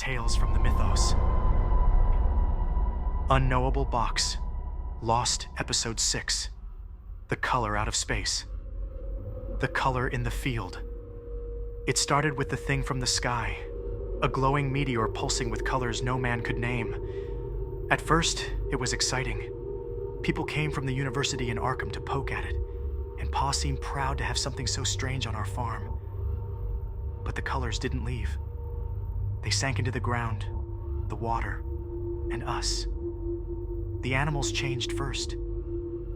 Tales from the Mythos. Unknowable Box. Lost Episode 6. The Color Out of Space. The color in the field. It started with the thing from the sky, a glowing meteor pulsing with colors no man could name. At first, it was exciting. People came from the university in Arkham to poke at it, and Pa seemed proud to have something so strange on our farm. But the colors didn't leave. They sank into the ground, the water, and us. The animals changed first.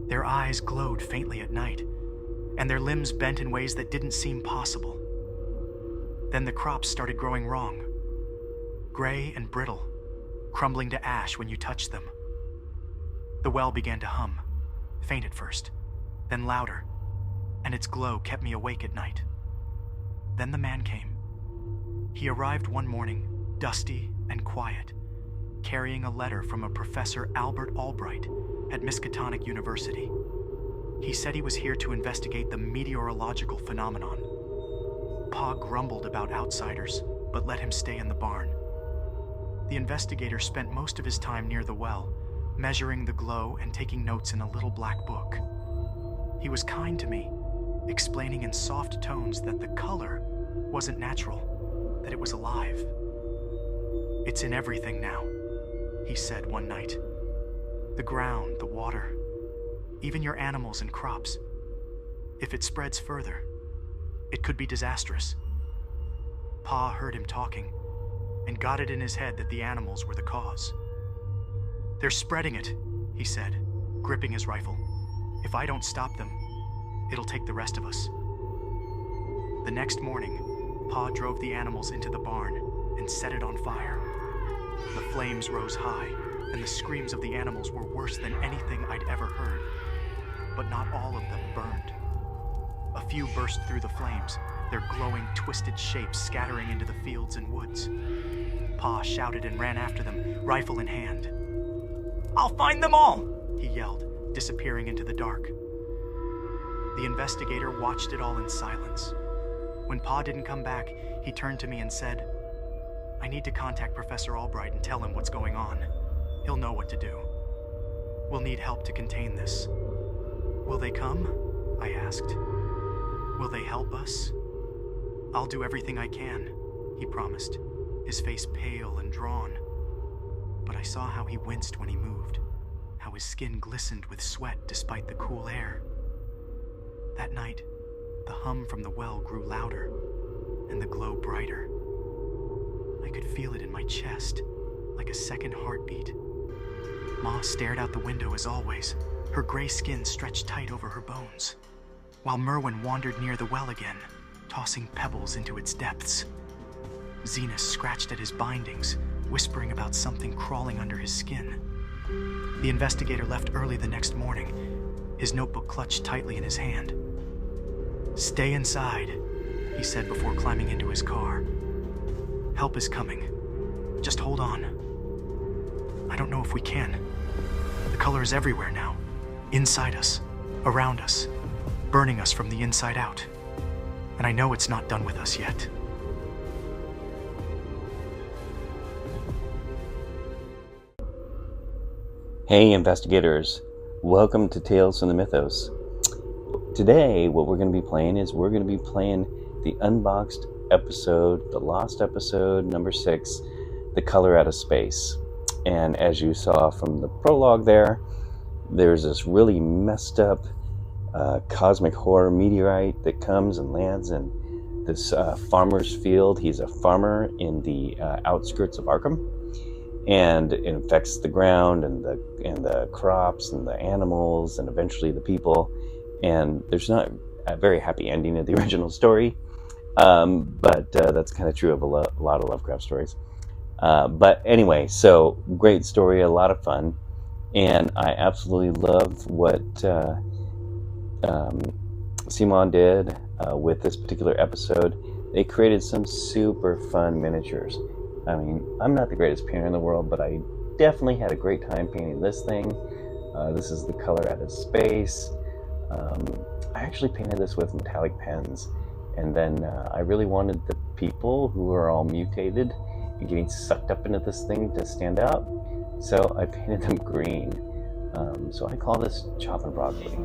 Their eyes glowed faintly at night, and their limbs bent in ways that didn't seem possible. Then the crops started growing wrong, gray and brittle, crumbling to ash when you touched them. The well began to hum, faint at first, then louder, and its glow kept me awake at night. Then the man came. He arrived one morning, dusty and quiet, carrying a letter from a Professor Albert Albright at Miskatonic University. He said he was here to investigate the meteorological phenomenon. Pa grumbled about outsiders, but let him stay in the barn. The investigator spent most of his time near the well, measuring the glow and taking notes in a little black book. He was kind to me, explaining in soft tones that the color wasn't natural, that it was alive. "It's in everything now," he said one night. "The ground, the water, even your animals and crops. If it spreads further, it could be disastrous." Pa heard him talking and got it in his head that the animals were the cause. "They're spreading it," he said, gripping his rifle. "If I don't stop them, it'll take the rest of us." The next morning, Pa drove the animals into the barn and set it on fire. The flames rose high, and the screams of the animals were worse than anything I'd ever heard. But not all of them burned. A few burst through the flames, their glowing, twisted shapes scattering into the fields and woods. Pa shouted and ran after them, rifle in hand. "I'll find them all!" he yelled, disappearing into the dark. The investigator watched it all in silence. When Pa didn't come back, he turned to me and said, "I need to contact Professor Albright and tell him what's going on. He'll know what to do. We'll need help to contain this." "Will they come?" I asked. "Will they help us?" "I'll do everything I can," he promised, his face pale and drawn. But I saw how he winced when he moved, how his skin glistened with sweat despite the cool air. That night, the hum from the well grew louder, and the glow brighter. I could feel it in my chest, like a second heartbeat. Ma stared out the window as always, her gray skin stretched tight over her bones, while Merwin wandered near the well again, tossing pebbles into its depths. Zenas scratched at his bindings, whispering about something crawling under his skin. The investigator left early the next morning, his notebook clutched tightly in his hand. "Stay inside," he said before climbing into his car. "Help is coming. Just hold on." I don't know if we can. The color is everywhere now, inside us, around us, burning us from the inside out. And I know it's not done with us yet. Hey investigators, welcome to Tales from the Mythos. Today what we're going to be playing is we're going to be playing the unboxed episode, the lost episode number 6, The Color Out of Space. And as you saw from the prologue there's this really messed up cosmic horror meteorite that comes and lands in this farmer's field. He's a farmer in the outskirts of Arkham. And it infects the ground and the crops and the animals and eventually the people. And there's not a very happy ending of the original story, but that's kind of true of a lot of Lovecraft stories. But anyway, so great story, a lot of fun, and I absolutely love what Simon did with this particular episode. They created some super fun miniatures. I mean, I'm not the greatest painter in the world, but I definitely had a great time painting this thing. This is The Color Out of Space. I actually painted this with metallic pens, and then I really wanted the people who are all mutated and getting sucked up into this thing to stand out. So I painted them green. So I call this chopping broccoli.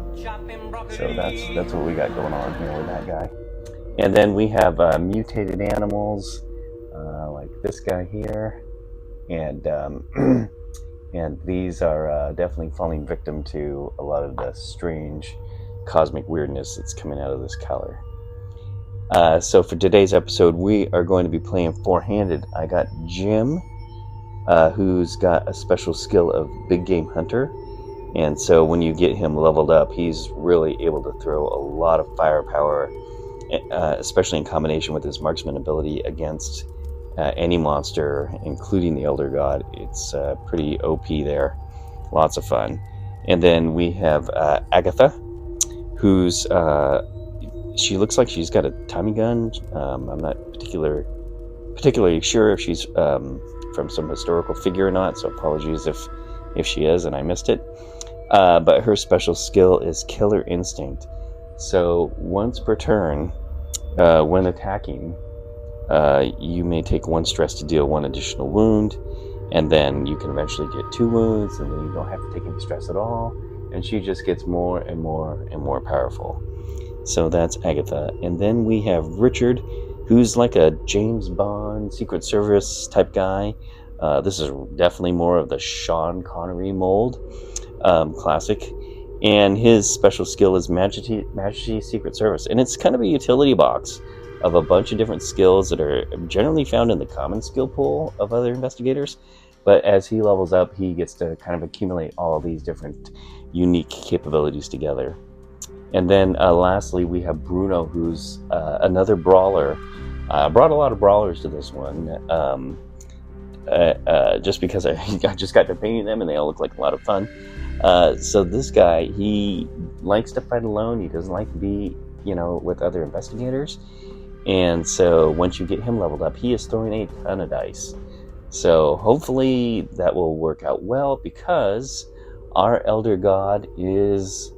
So that's what we got going on here with that guy. And then we have mutated animals, like this guy here, and and these are definitely falling victim to a lot of the strange cosmic weirdness that's coming out of this color. So for today's episode, we are going to be playing four-handed. I got Jim, who's got a special skill of big game hunter. And so when you get him leveled up, he's really able to throw a lot of firepower, especially in combination with his marksman ability against any monster, including the Elder God. It's pretty OP there. Lots of fun. And then we have Agatha, who's... she looks like she's got a Tommy gun. I'm not particularly sure if she's from some historical figure or not, so apologies if she is and I missed it. But her special skill is Killer Instinct. So once per turn, when attacking, you may take 1 stress to deal 1 additional wound, and then you can eventually get 2 wounds, and then you don't have to take any stress at all, and she just gets more and more and more powerful. So that's Agatha. And then we have Richard, who's like a James Bond Secret Service type guy. This is definitely more of the Sean Connery mold, classic. And his special skill is Majesty Secret Service. And it's kind of a utility box of a bunch of different skills that are generally found in the common skill pool of other investigators. But as he levels up, he gets to kind of accumulate all of these different unique capabilities together. And then lastly, we have Bruno, who's another brawler. Brought a lot of brawlers to this one, just because I just got to painting them and they all look like a lot of fun. So this guy, he likes to fight alone. He doesn't like to be, with other investigators. And so once you get him leveled up, he is throwing a ton of dice. So hopefully that will work out well, because our Elder God is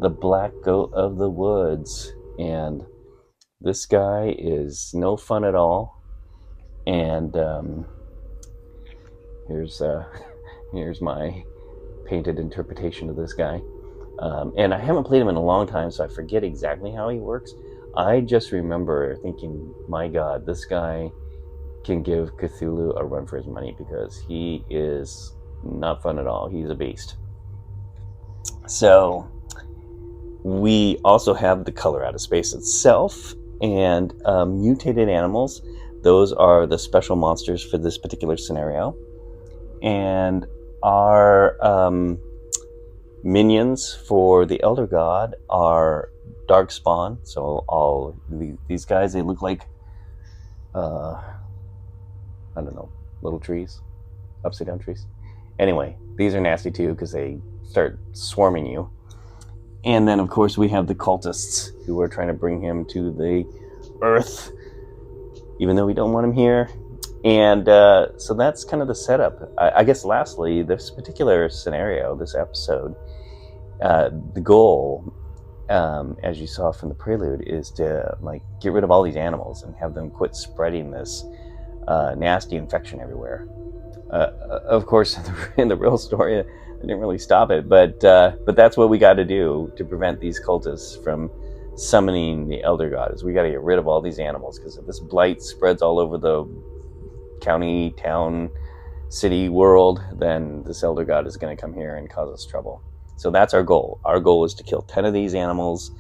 the Black Goat of the Woods, and this guy is no fun at all. And here's my painted interpretation of this guy. And I haven't played him in a long time, so I forget exactly how he works. I just remember thinking, my God, this guy can give Cthulhu a run for his money, because he is not fun at all. He's a beast. So we also have the color out of space itself, and mutated animals. Those are the special monsters for this particular scenario. And our minions for the Elder God are Darkspawn. So all these guys, they look like, I don't know, little trees, upside down trees. Anyway, these are nasty too, because they start swarming you. And then, of course, we have the cultists, who are trying to bring him to the Earth, even though we don't want him here. And so that's kind of the setup. I guess lastly, this particular scenario, this episode, the goal, as you saw from the prelude, is to get rid of all these animals and have them quit spreading this nasty infection everywhere. Of course, in the real story, I didn't really stop it, but that's what we got to do to prevent these cultists from summoning the Elder God. Is we got to get rid of all these animals, because if this blight spreads all over the county, town, city, world, then this Elder God is going to come here and cause us trouble. So that's our goal. Our goal is to kill 10 of these animals,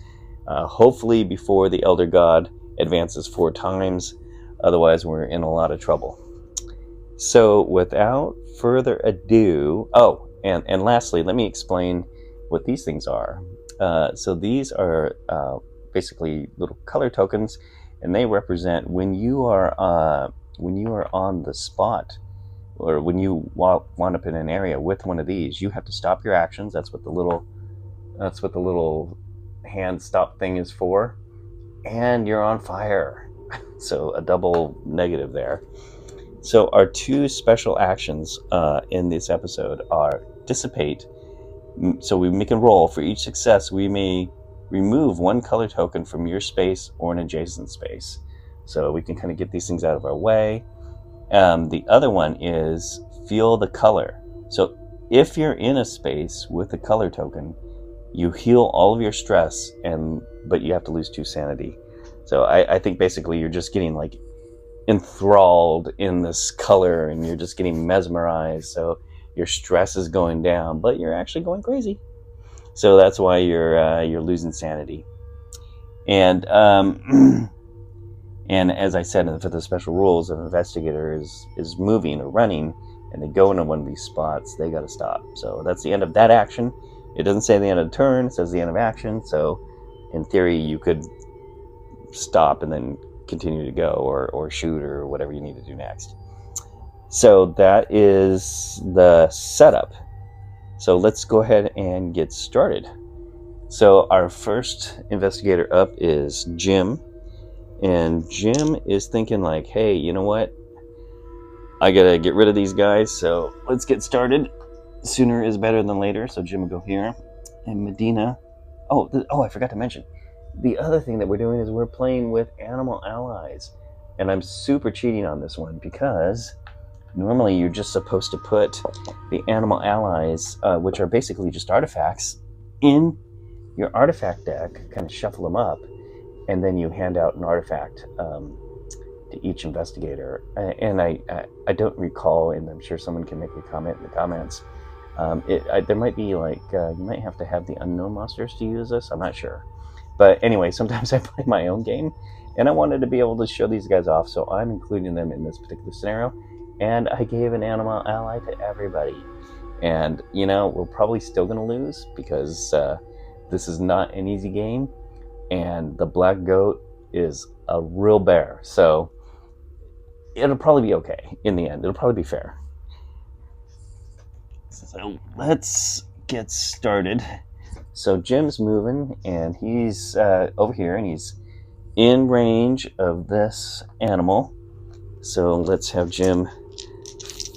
hopefully before the Elder God advances 4 times. Otherwise, we're in a lot of trouble. So without further ado, and lastly, let me explain what these things are. So these are basically little color tokens, and they represent when you are on the spot, or when you wind up in an area with one of these, you have to stop your actions. That's what the little hand stop thing is for, and you're on fire. So a double negative there. So our 2 special actions in this episode are Dissipate. So we make a roll. For each success, we may remove 1 color token from your space or an adjacent space. So we can kind of get these things out of our way. The other one is feel the color. So if you're in a space with a color token, you heal all of your stress, but you have to lose 2 sanity. So I think basically you're just getting like enthralled in this color, and you're just getting mesmerized. So your stress is going down, but you're actually going crazy. So that's why you're losing sanity. And and as I said, for the special rules, if an investigator is moving or running, and they go into one of these spots, they got to stop. So that's the end of that action. It doesn't say the end of the turn; it says the end of action. So, in theory, you could stop and then continue to go, or shoot, or whatever you need to do next. So that is the setup. So let's go ahead and get started. So our first investigator up is Jim. And Jim is thinking like, hey, you know what? I gotta get rid of these guys, so let's get started. Sooner is better than later, so Jim will go here. And Medina... I forgot to mention. The other thing that we're doing is we're playing with animal allies. And I'm super cheating on this one, because normally you're just supposed to put the animal allies, which are basically just artifacts, in your artifact deck, kind of shuffle them up, and then you hand out an artifact to each investigator. And I don't recall, and I'm sure someone can make a comment in the comments. There might be like, you might have to have the unknown monsters to use this. I'm not sure. But anyway, sometimes I play my own game, and I wanted to be able to show these guys off, so I'm including them in this particular scenario. And I gave an animal ally to everybody. And, we're probably still going to lose, because this is not an easy game. And the black goat is a real bear. So it'll probably be okay in the end. It'll probably be fair. So let's get started. So Jim's moving, and he's over here, and he's in range of this animal. So let's have Jim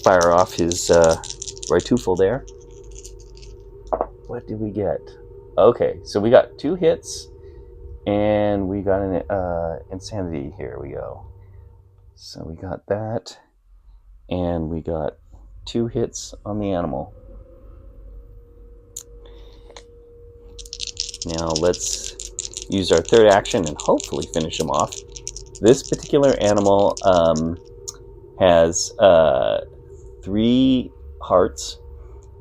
fire off his Rifle there. What did we get? Okay, so we got 2 hits. And we got an insanity. Here we go. So we got that. And we got 2 hits on the animal. Now let's use our third action and hopefully finish him off. This particular animal has 3 hearts.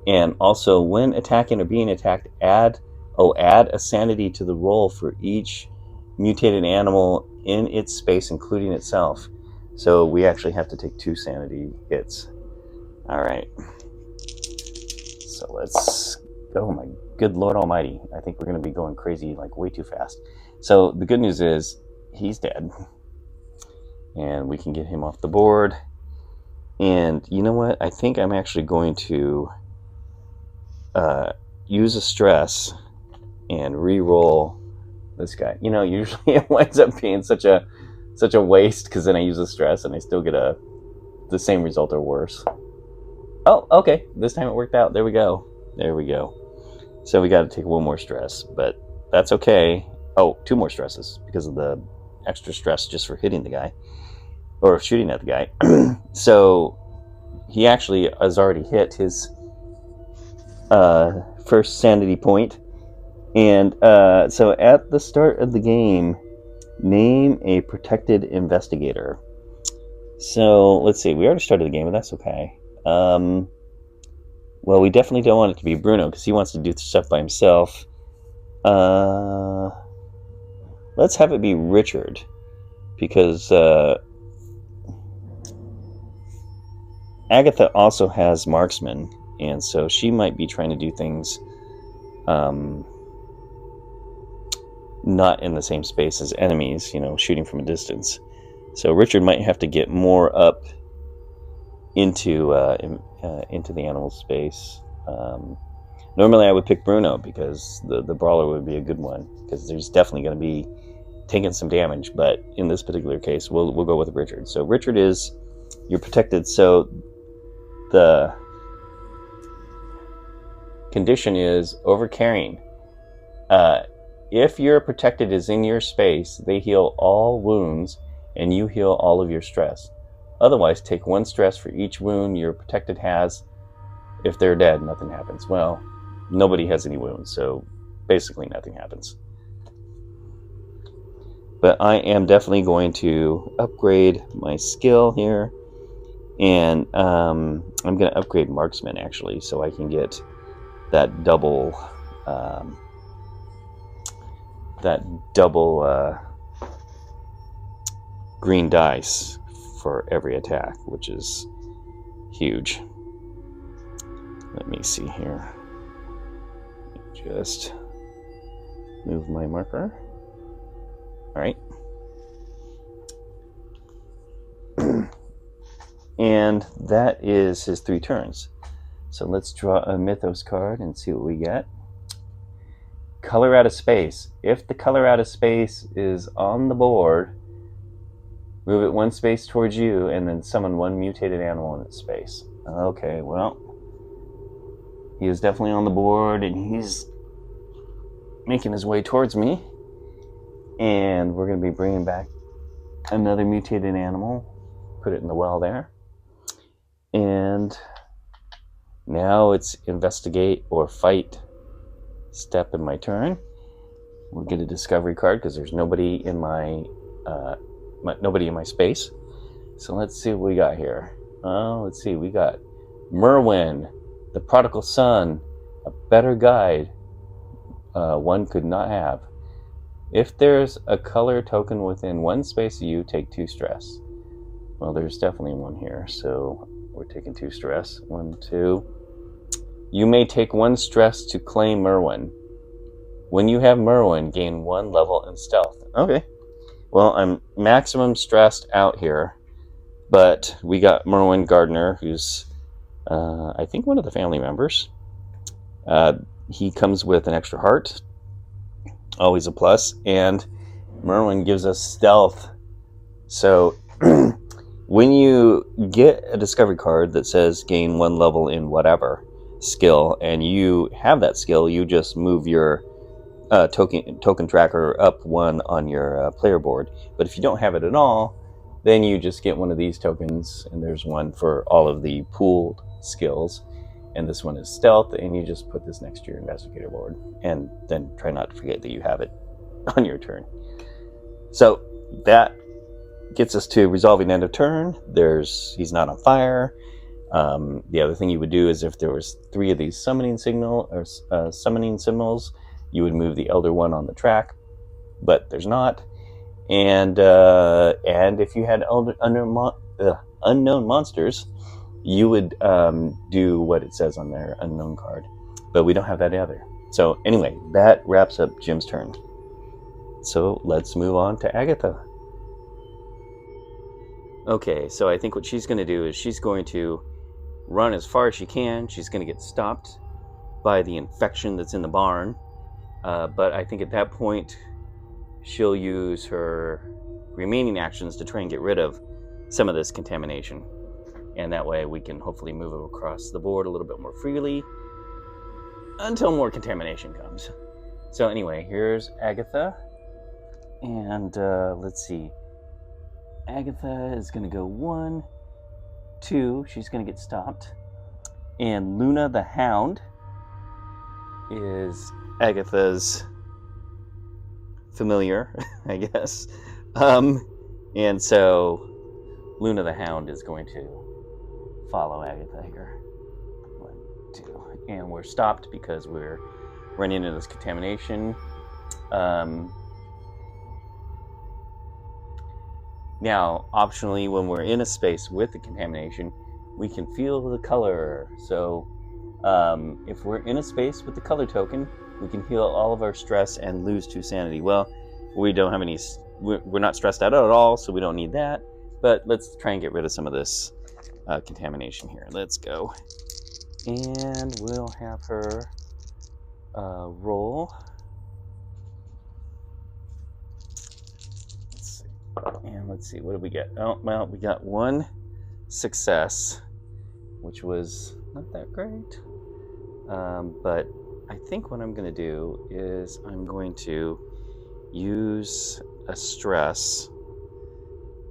And also, when attacking or being attacked, add a sanity to the roll for each mutated animal in its space, including itself. So we actually have to take 2 sanity hits. All right. So let's go. Oh my good Lord Almighty. I think we're going to be going crazy like way too fast. So the good news is he's dead. And we can get him off the board. And you know what? I think I'm actually going to use a stress and re-roll this guy. Usually it winds up being such a waste, because then I use a stress and I still get the same result or worse. Oh, okay. This time it worked out. There we go. So we got to take 1 more stress, but that's okay. Oh, 2 more stresses because of the extra stress just for hitting the guy or shooting at the guy. So he actually has already hit his first sanity point. And so at the start of the game, name a protected investigator. So let's see, we already started the game, but that's okay. Well, we definitely don't want it to be Bruno, because he wants to do stuff by himself. Let's have it be Richard, because Agatha also has marksman, and so she might be trying to do things not in the same space as enemies, shooting from a distance. So Richard might have to get more up into the animal space. Normally I would pick Bruno, because the brawler would be a good one, because there's definitely going to be taking some damage, but in this particular case we'll go with Richard. So Richard is you're protected. So the condition is overcarrying. If your protected is in your space, they heal all wounds and you heal all of your stress. Otherwise, take 1 stress for each wound your protected has. If they're dead, nothing happens. Well, nobody has any wounds, so basically nothing happens. But I am definitely going to upgrade my skill here. And I'm going to upgrade Marksman, actually, so I can get that double green dice for every attack, which is huge. Let me see here. Just move my marker. All right. And that is his 3 turns. So let's draw a Mythos card and see what we get. Color out of space. If the color out of space is on the board, move it 1 space towards you and then summon 1 mutated animal in its space. Okay, well, he is definitely on the board and he's making his way towards me. And we're going to be bringing back another mutated animal. Put it in the well there. And now it's investigate or fight step in my turn. We'll get a discovery card because there's nobody in my space. So let's see what we got here. Let's see. We got Merwin, the prodigal son, a better guide one could not have. If there's a color token within 1 space of you, take 2 stress. Well, there's definitely one here, so we're taking 2 stress. 1, 2. You may take 1 stress to claim Merwin. When you have Merwin, gain 1 level in stealth. Okay. Well, I'm maximum stressed out here, but we got Merwin Gardner, who's, I think, one of the family members. He comes with an extra heart, always a plus, and Merwin gives us stealth. So when you get a discovery card that says gain 1 level in whatever skill, and you have that skill, you just move your token tracker up 1 on your player board. But if you don't have it at all, then you just get one of these tokens, and there's one for all of the pooled skills, and this one is stealth, and you just put this next to your investigator board, and then try not to forget that you have it on your turn. So that gets us to resolving end of turn. He's not on fire. The other thing you would do is if there was 3 of these summoning symbols, you would move the elder one on the track, but there's not. And if you had unknown monsters, you would do what it says on their unknown card, but we don't have that either. So anyway, that wraps up Jim's turn. So let's move on to Agatha. Okay, so I think what she's going to do is she's going to run as far as she can. She's going to get stopped by the infection that's in the barn. But I think at that point, she'll use her remaining actions to try and get rid of some of this contamination. And that way we can hopefully move across the board a little bit more freely until more contamination comes. So anyway, here's Agatha. And let's see. Agatha is going to go 1, 2. She's going to get stopped. And Luna the Hound is Agatha's familiar, I guess. And so Luna the Hound is going to follow Agatha here. 1, 2. And we're stopped because we're running into this contamination. Now, optionally, when we're in a space with the contamination, we can feel the color. So if we're in a space with the color token, we can heal all of our stress and lose 2 sanity. Well, we don't have any, we're not stressed out at all, so we don't need that. But let's try and get rid of some of this contamination here. Let's go. And we'll have her roll. And let's see, what did we get? Oh, well, we got 1 success, which was not that great. But I think what I'm going to do is I'm going to use a stress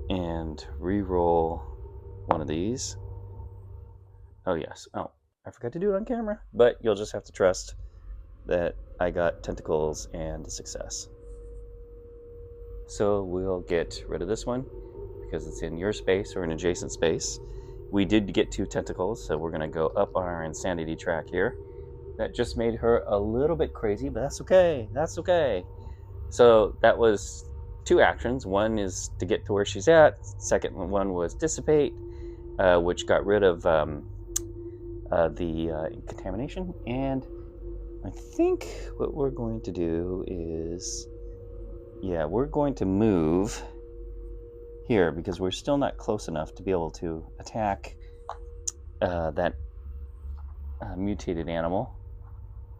and re-roll one of these. Oh, yes. Oh, I forgot to do it on camera. But you'll just have to trust that I got tentacles and a success. So we'll get rid of this one because it's in your space or an adjacent space. We did get 2 tentacles, so we're going to go up on our insanity track here. That just made her a little bit crazy, but that's okay. That's okay. So that was 2 actions. One is to get to where she's at. Second one was dissipate, which got rid of the contamination. And I think what we're going to do is, we're going to move here because we're still not close enough to be able to attack that mutated animal.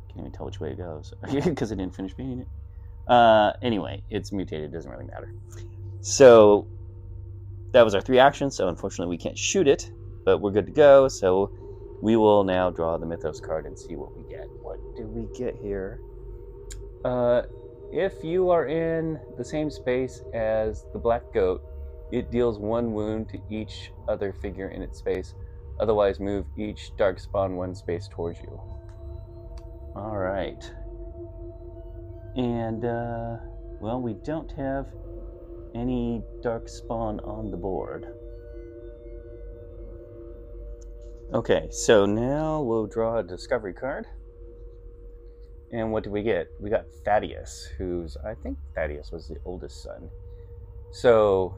Can't even tell which way it goes because I didn't finish painting it. Anyway, it's mutated, doesn't really matter. So that was our 3 actions, so unfortunately we can't shoot it, but we're good to go. So we will now draw the Mythos card and see what we get. What do we get here? If you are in the same space as the black goat, it deals 1 wound to each other figure in its space. Otherwise, move each darkspawn 1 space towards you. All right. And, well, we don't have any darkspawn on the board. Okay, so now we'll draw a discovery card. And what do we get? We got Thaddeus, I think Thaddeus was the oldest son. So,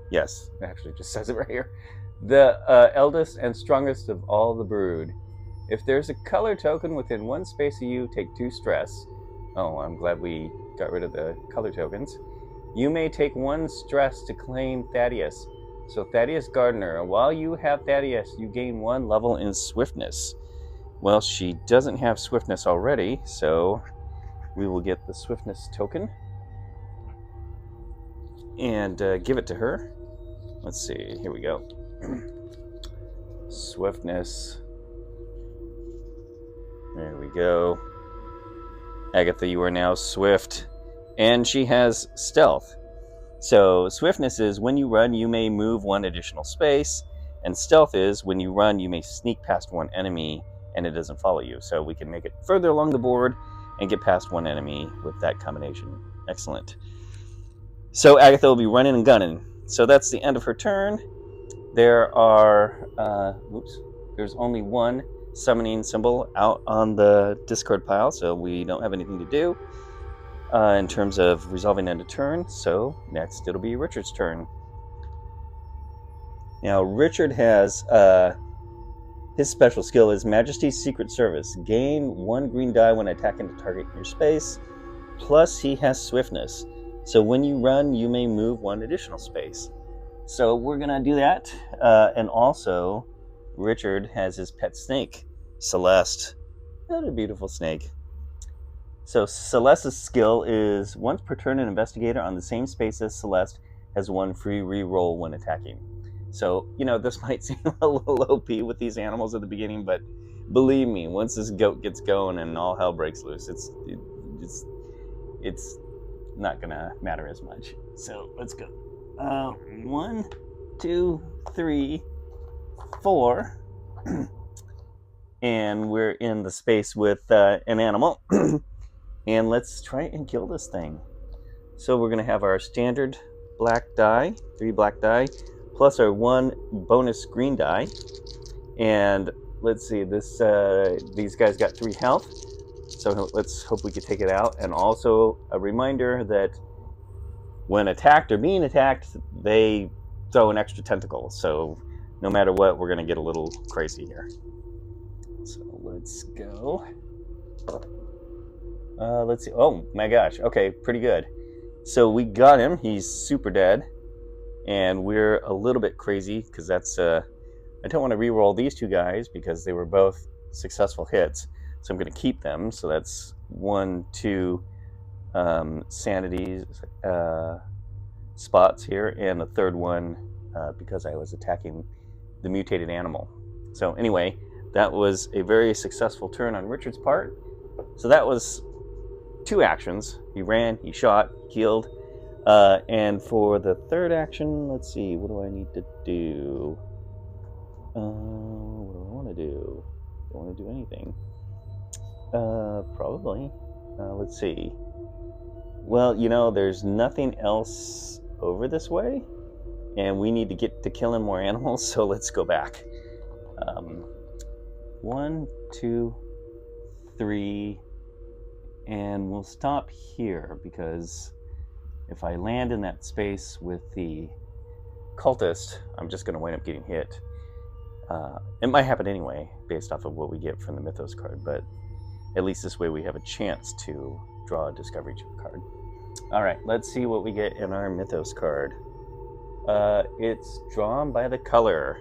yes, it actually just says it right here. The eldest and strongest of all the brood. If there's a color token within 1 space of you, take 2 stress. Oh, I'm glad we got rid of the color tokens. You may take 1 stress to claim Thaddeus. So Thaddeus Gardner, while you have Thaddeus, you gain 1 level in swiftness. Well, she doesn't have swiftness already, so we will get the swiftness token and give it to her. Let's see, here we go. Swiftness. There we go. Agatha, you are now swift. And she has stealth. So swiftness is when you run, you may move 1 additional space. And stealth is when you run, you may sneak past 1 enemy and it doesn't follow you. So we can make it further along the board and get past 1 enemy with that combination. Excellent. So Agatha will be running and gunning. So that's the end of her turn. There are, there's only 1 summoning symbol out on the discard pile, so we don't have anything to do in terms of resolving end of turn. So next it'll be Richard's turn. Now Richard has his special skill is Majesty's Secret Service. Gain 1 green die when attacking the target in your space. Plus he has swiftness. So when you run, you may move 1 additional space. So we're gonna do that, and also Richard has his pet snake, Celeste. What a beautiful snake. So Celeste's skill is once per turn, an investigator on the same space as Celeste has 1 free reroll when attacking. So, this might seem a little OP with these animals at the beginning, but believe me, once this goat gets going and all hell breaks loose, it's not gonna matter as much. So let's go. 1, 2, 3, 4. And we're in the space with an animal. And let's try and kill this thing. So we're going to have our standard black die, 3 black die, plus our 1 bonus green die. And let's see, these guys got 3 health. So let's hope we can take it out. And also a reminder that when attacked or being attacked, they throw an extra tentacle. So no matter what, we're going to get a little crazy here. So let's go. Let's see. Oh my gosh. Okay, pretty good. So we got him. He's super dead. And we're a little bit crazy because that's... I don't want to reroll these 2 guys because they were both successful hits. So I'm going to keep them. So that's 1, 2 sanity spots here. And the 3rd one because I was attacking the mutated animal. So anyway, that was a very successful turn on Richard's part. So that was 2 actions. He ran, he shot, killed. And for the third action, let's see, what do I need to do? What do I want to do? Don't want to do anything. Probably. Let's see. Well, there's nothing else over this way, and we need to get to killing more animals, so let's go back. 1, 2, 3, and we'll stop here, because if I land in that space with the cultist, I'm just going to wind up getting hit. It might happen anyway, based off of what we get from the Mythos card, but at least this way we have a chance to draw a Discovery card. Alright, let's see what we get in our Mythos card. It's drawn by the color.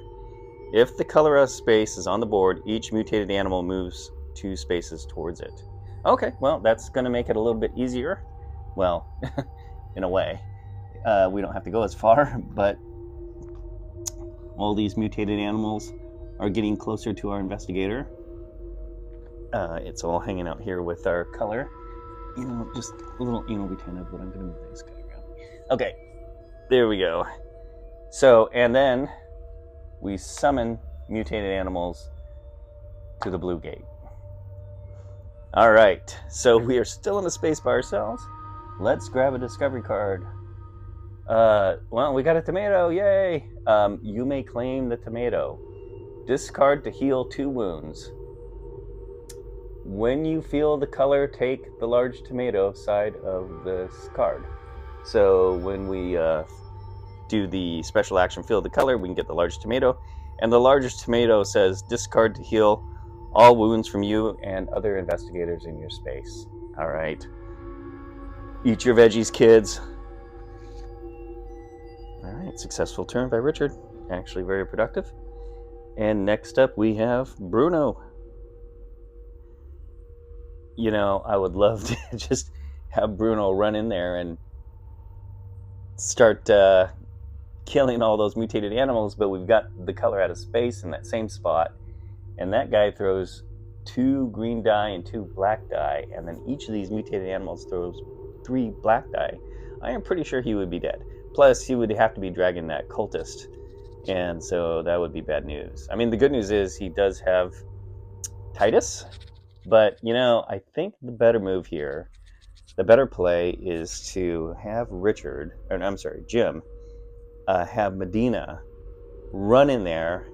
If the color of space is on the board, each mutated animal moves 2 spaces towards it. Okay, well, that's going to make it a little bit easier. Well, in a way. We don't have to go as far, but all these mutated animals are getting closer to our investigator. It's all hanging out here with our color. Just a little anal retentive, but I'm going to move this guy around. Okay, there we go. So, and then we summon mutated animals to the blue gate. All right, so we are still in the space by ourselves. Let's grab a discovery card. Well, we got a tomato, yay! You may claim the tomato. Discard to heal 2 wounds. When you feel the color, take the large tomato side of this card. So when we do the special action feel the color, we can get the large tomato. And the largest tomato says discard to heal all wounds from you and other investigators in your space. All right. Eat your veggies, kids. All right, successful turn by Richard. Actually very productive. And next up we have Bruno. I would love to just have Bruno run in there and start killing all those mutated animals, but we've got the color out of space in that same spot, and that guy throws 2 green die and 2 black die, and then each of these mutated animals throws 3 black die. I am pretty sure he would be dead. Plus, he would have to be dragging that cultist, and so that would be bad news. I mean, the good news is he does have Titus, but, I think the better move here, the better play is to have Jim, have Medina run in there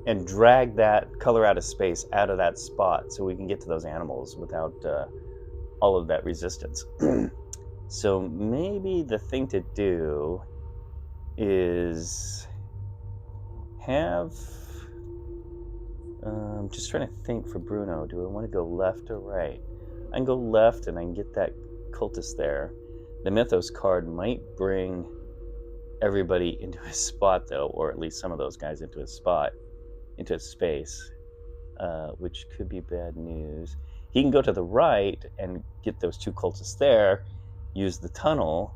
and drag that color out of space out of that spot so we can get to those animals without all of that resistance. So maybe the thing to do is have... I'm just trying to think for Bruno. Do I want to go left or right? I can go left and I can get that cultist there. The Mythos card might bring everybody into his spot, though, or at least some of those guys into his spot, into his space, which could be bad news. He can go to the right and get those 2 cultists there, use the tunnel,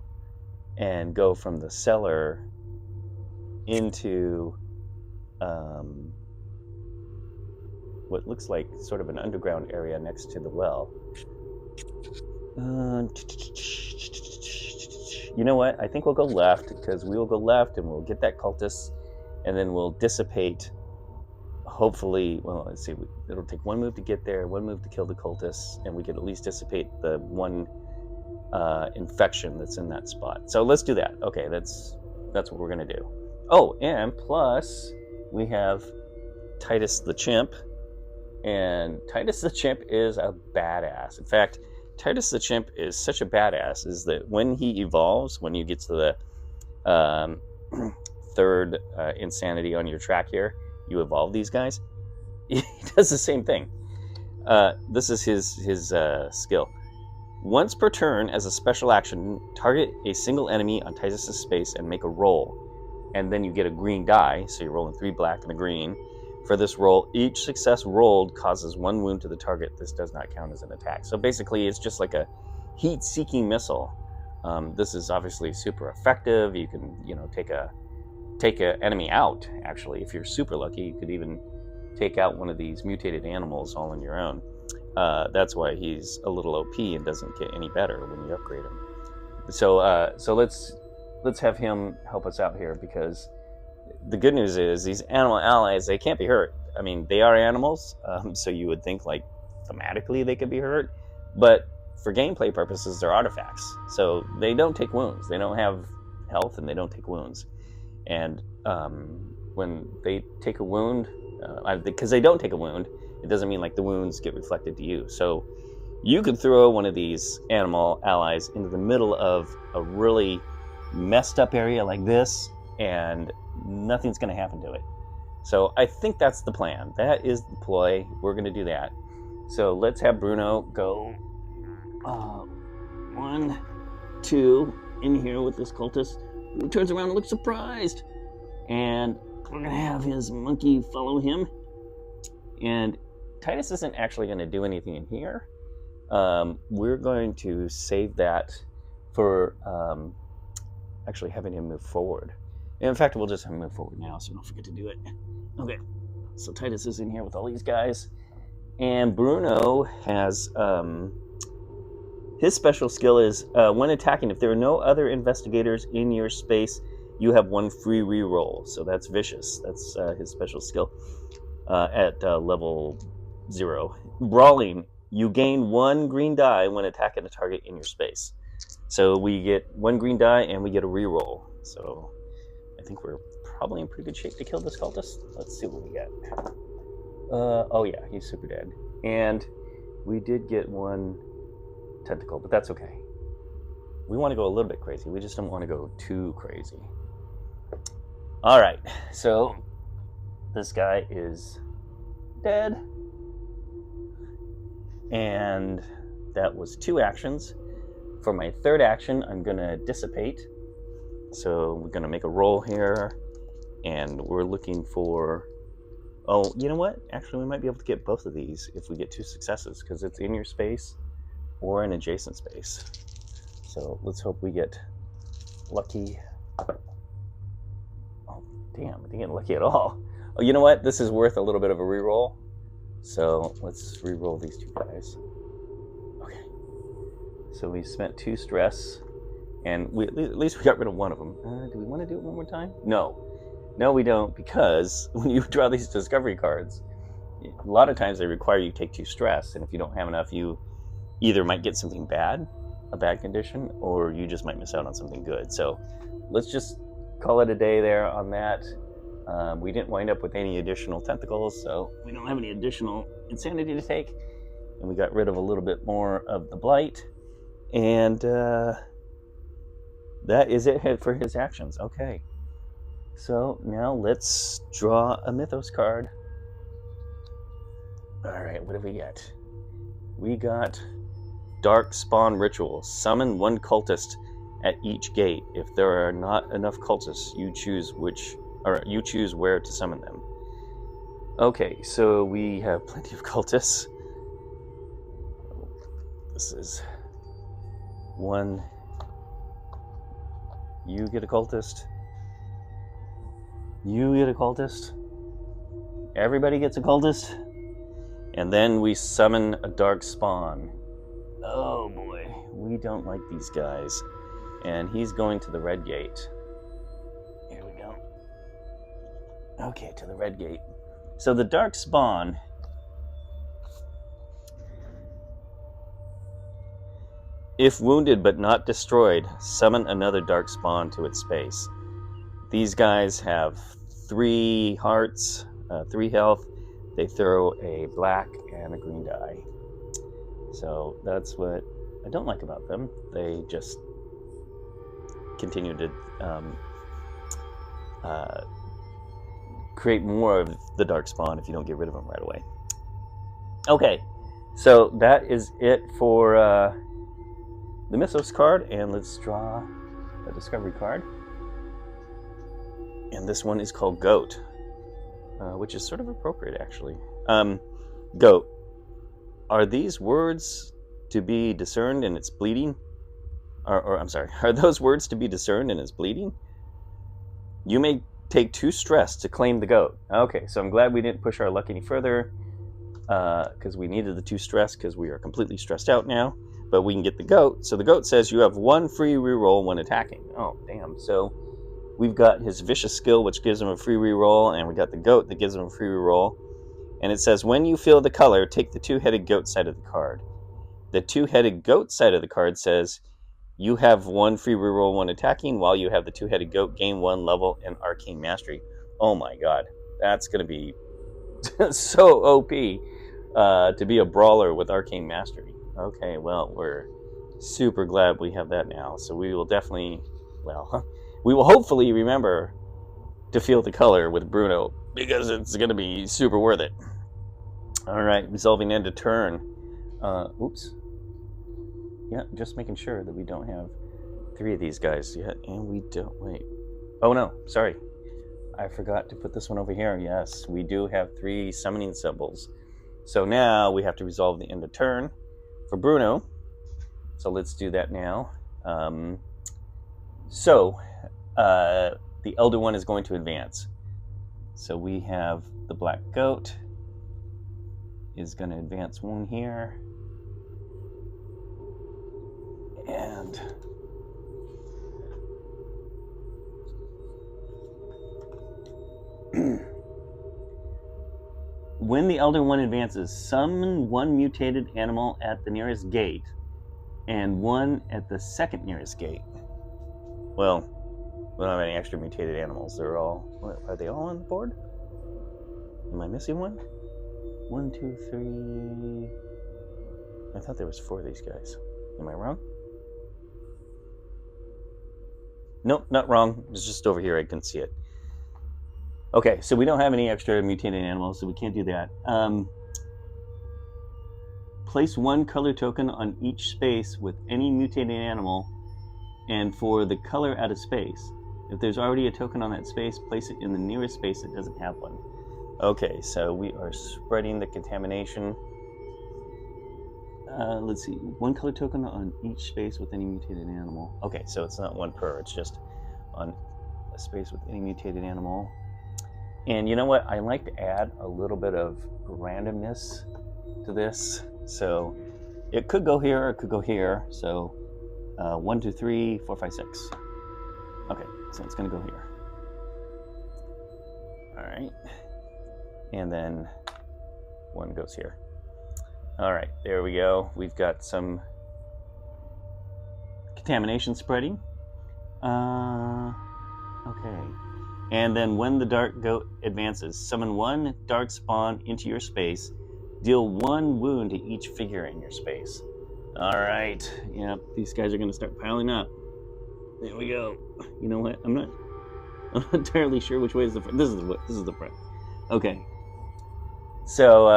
and go from the cellar into what looks like sort of an underground area next to the well. You know what? I think we'll go left, because we will go left and we'll get that cultist, and then we'll dissipate. Hopefully, well, let's see. It'll take 1 move to get there, 1 move to kill the cultist, and we can at least dissipate the 1 infection that's in that spot. So let's do that. Okay, that's what we're gonna do. Oh, and plus we have Titus the Chimp. And Titus the Chimp is a badass. In fact, Titus the Chimp is such a badass is that when he evolves, when you get to the 3rd insanity on your track here, you evolve these guys. He does the same thing. This is his skill. Once per turn, as a special action, target a single enemy on Titus' space and make a roll. And then you get a green die, so you're rolling 3 black and a green. For this roll, each success rolled causes 1 wound to the target. This does not count as an attack. So basically, it's just like a heat-seeking missile. This is obviously super effective. You can, take an enemy out. Actually, if you're super lucky, you could even take out one of these mutated animals all on your own. That's why he's a little OP and doesn't get any better when you upgrade him. So let's have him help us out here, because the good news is these animal allies, they can't be hurt. I mean, they are animals, so you would think like thematically they could be hurt, but for gameplay purposes, they're artifacts, so they don't take wounds. They don't have health, and they don't take wounds. And when they take a wound, because they don't take a wound, it doesn't mean like the wounds get reflected to you. So you could throw one of these animal allies into the middle of a really messed up area like this, and nothing's going to happen to it. So I think that's the plan. That is the ploy. We're going to do that. So let's have Bruno go 1, 2 in here with this cultist, who turns around and looks surprised. And we're going to have his monkey follow him. And Titus isn't actually going to do anything in here. We're going to save that for actually having him move forward. And in fact, we'll just have him move forward now, so don't forget to do it. Okay, so Titus is in here with all these guys. And Bruno has... his special skill is, when attacking, if there are no other investigators in your space, you have 1 free reroll. So that's vicious. That's his special skill at level 0. Brawling, you gain 1 green die when attacking a target in your space. So we get 1 green die and we get a reroll. So I think we're probably in pretty good shape to kill this cultist. Let's see what we get. Oh yeah, he's super dead. And we did get 1 tentacle, but that's okay. We want to go a little bit crazy. We just don't want to go too crazy. All right, so this guy is dead. And that was 2 actions. For my 3rd action, I'm going to dissipate. So we're going to make a roll here. And we're looking for... Oh, you know what? Actually, we might be able to get both of these if we get 2 successes, because it's in your space or an adjacent space. So let's hope we get lucky. Oh, damn, I didn't get lucky at all. Oh, you know what? This is worth a little bit of a reroll. So let's reroll these 2 guys. Okay. So we spent 2 stress, and at least we got rid of one of them. Do we want to do it one more time? No. No, we don't, because when you draw these discovery cards, a lot of times they require you take 2 stress, and if you don't have enough, you either might get something bad, a bad condition, or you just might miss out on something good. So let's just call it a day there on that. We didn't wind up with any additional tentacles, so we don't have any additional insanity to take. And we got rid of a little bit more of the blight. And that is it for his actions. Okay. So now let's draw a Mythos card. Alright, what do we get? We got Dark Spawn Ritual. Summon 1 cultist at each gate. If there are not enough cultists, you choose where to summon them. Okay, so we have plenty of cultists. This is 1. You get a cultist. You get a cultist. Everybody gets a cultist. And then we summon a dark spawn. Oh boy, we don't like these guys. And he's going to the red gate. Here we go. Okay, to the red gate. So the dark spawn... If wounded but not destroyed, summon another dark spawn to its space. These guys have 3 hearts, 3 health. They throw a black and a green die. So that's what I don't like about them. They just continue to create more of the dark spawn if you don't get rid of them right away. Okay, so that is it for the Mythos card, and let's draw a discovery card. And this one is called Goat, which is sort of appropriate, actually. Goat. Are these words to be discerned in its bleeding? Or I'm sorry, are those words to be discerned in its bleeding? You may take 2 stress to claim the goat. Okay, so I'm glad we didn't push our luck any further, because we needed the 2 stress, because we are completely stressed out now. but we can get the goat. So the goat says you have 1 free reroll when attacking. Oh, damn. So we've got his vicious skill, which gives him a free reroll, and we got the goat that gives him a free reroll. And it says, when you feel the color, take the 2-headed goat side of the card. The 2-headed goat side of the card says you have 1 free reroll when attacking, while you have the 2-headed goat gain 1 level in Arcane Mastery. Oh my god, that's going to be so OP to be a brawler with Arcane Mastery. Okay, well, we're super glad we have that now. So we will definitely, we will hopefully remember to feel the color with Bruno, because it's going to be super worth it. All right, resolving end of turn. Oops. Yeah, just making sure that we don't have 3 of these guys yet. And we don't, wait. Oh no, sorry. I forgot to put this one over here. Yes, we do have 3 summoning symbols. So now we have to resolve the end of turn for Bruno. So let's do that now. The Elder One is going to advance. So we have the Black Goat is going to advance 1 here. And when the Elder One advances, summon 1 mutated animal at the nearest gate and 1 at the second nearest gate. Well, we don't have any extra mutated animals. They're all... Are they all on the board? Am I missing one? 1, 2, 3... I thought there was 4 of these guys. Am I wrong? Nope, not wrong. It's just over here. I couldn't see it. Okay, so we don't have any extra mutated animals, so we can't do that. Place 1 color token on each space with any mutated animal, and for the color out of space. If there's already a token on that space, place it in the nearest space that doesn't have one. Okay, so we are spreading the contamination. Let's see, 1 color token on each space with any mutated animal. Okay, so it's not 1 per, it's just on a space with any mutated animal. And you know what? I like to add a little bit of randomness to this. So it could go here, or it could go here. So 1, 2, 3, 4, 5, 6. Okay, so it's going to go here. All right. And then 1 goes here. All right, there we go. We've got some contamination spreading. Okay. And then when the dark goat advances, summon 1 dark spawn into your space. Deal 1 wound to each figure in your space. All right. Yep, these guys are going to start piling up. There we go. You know what? I'm not entirely sure which way is the front. This is the front. Okay. So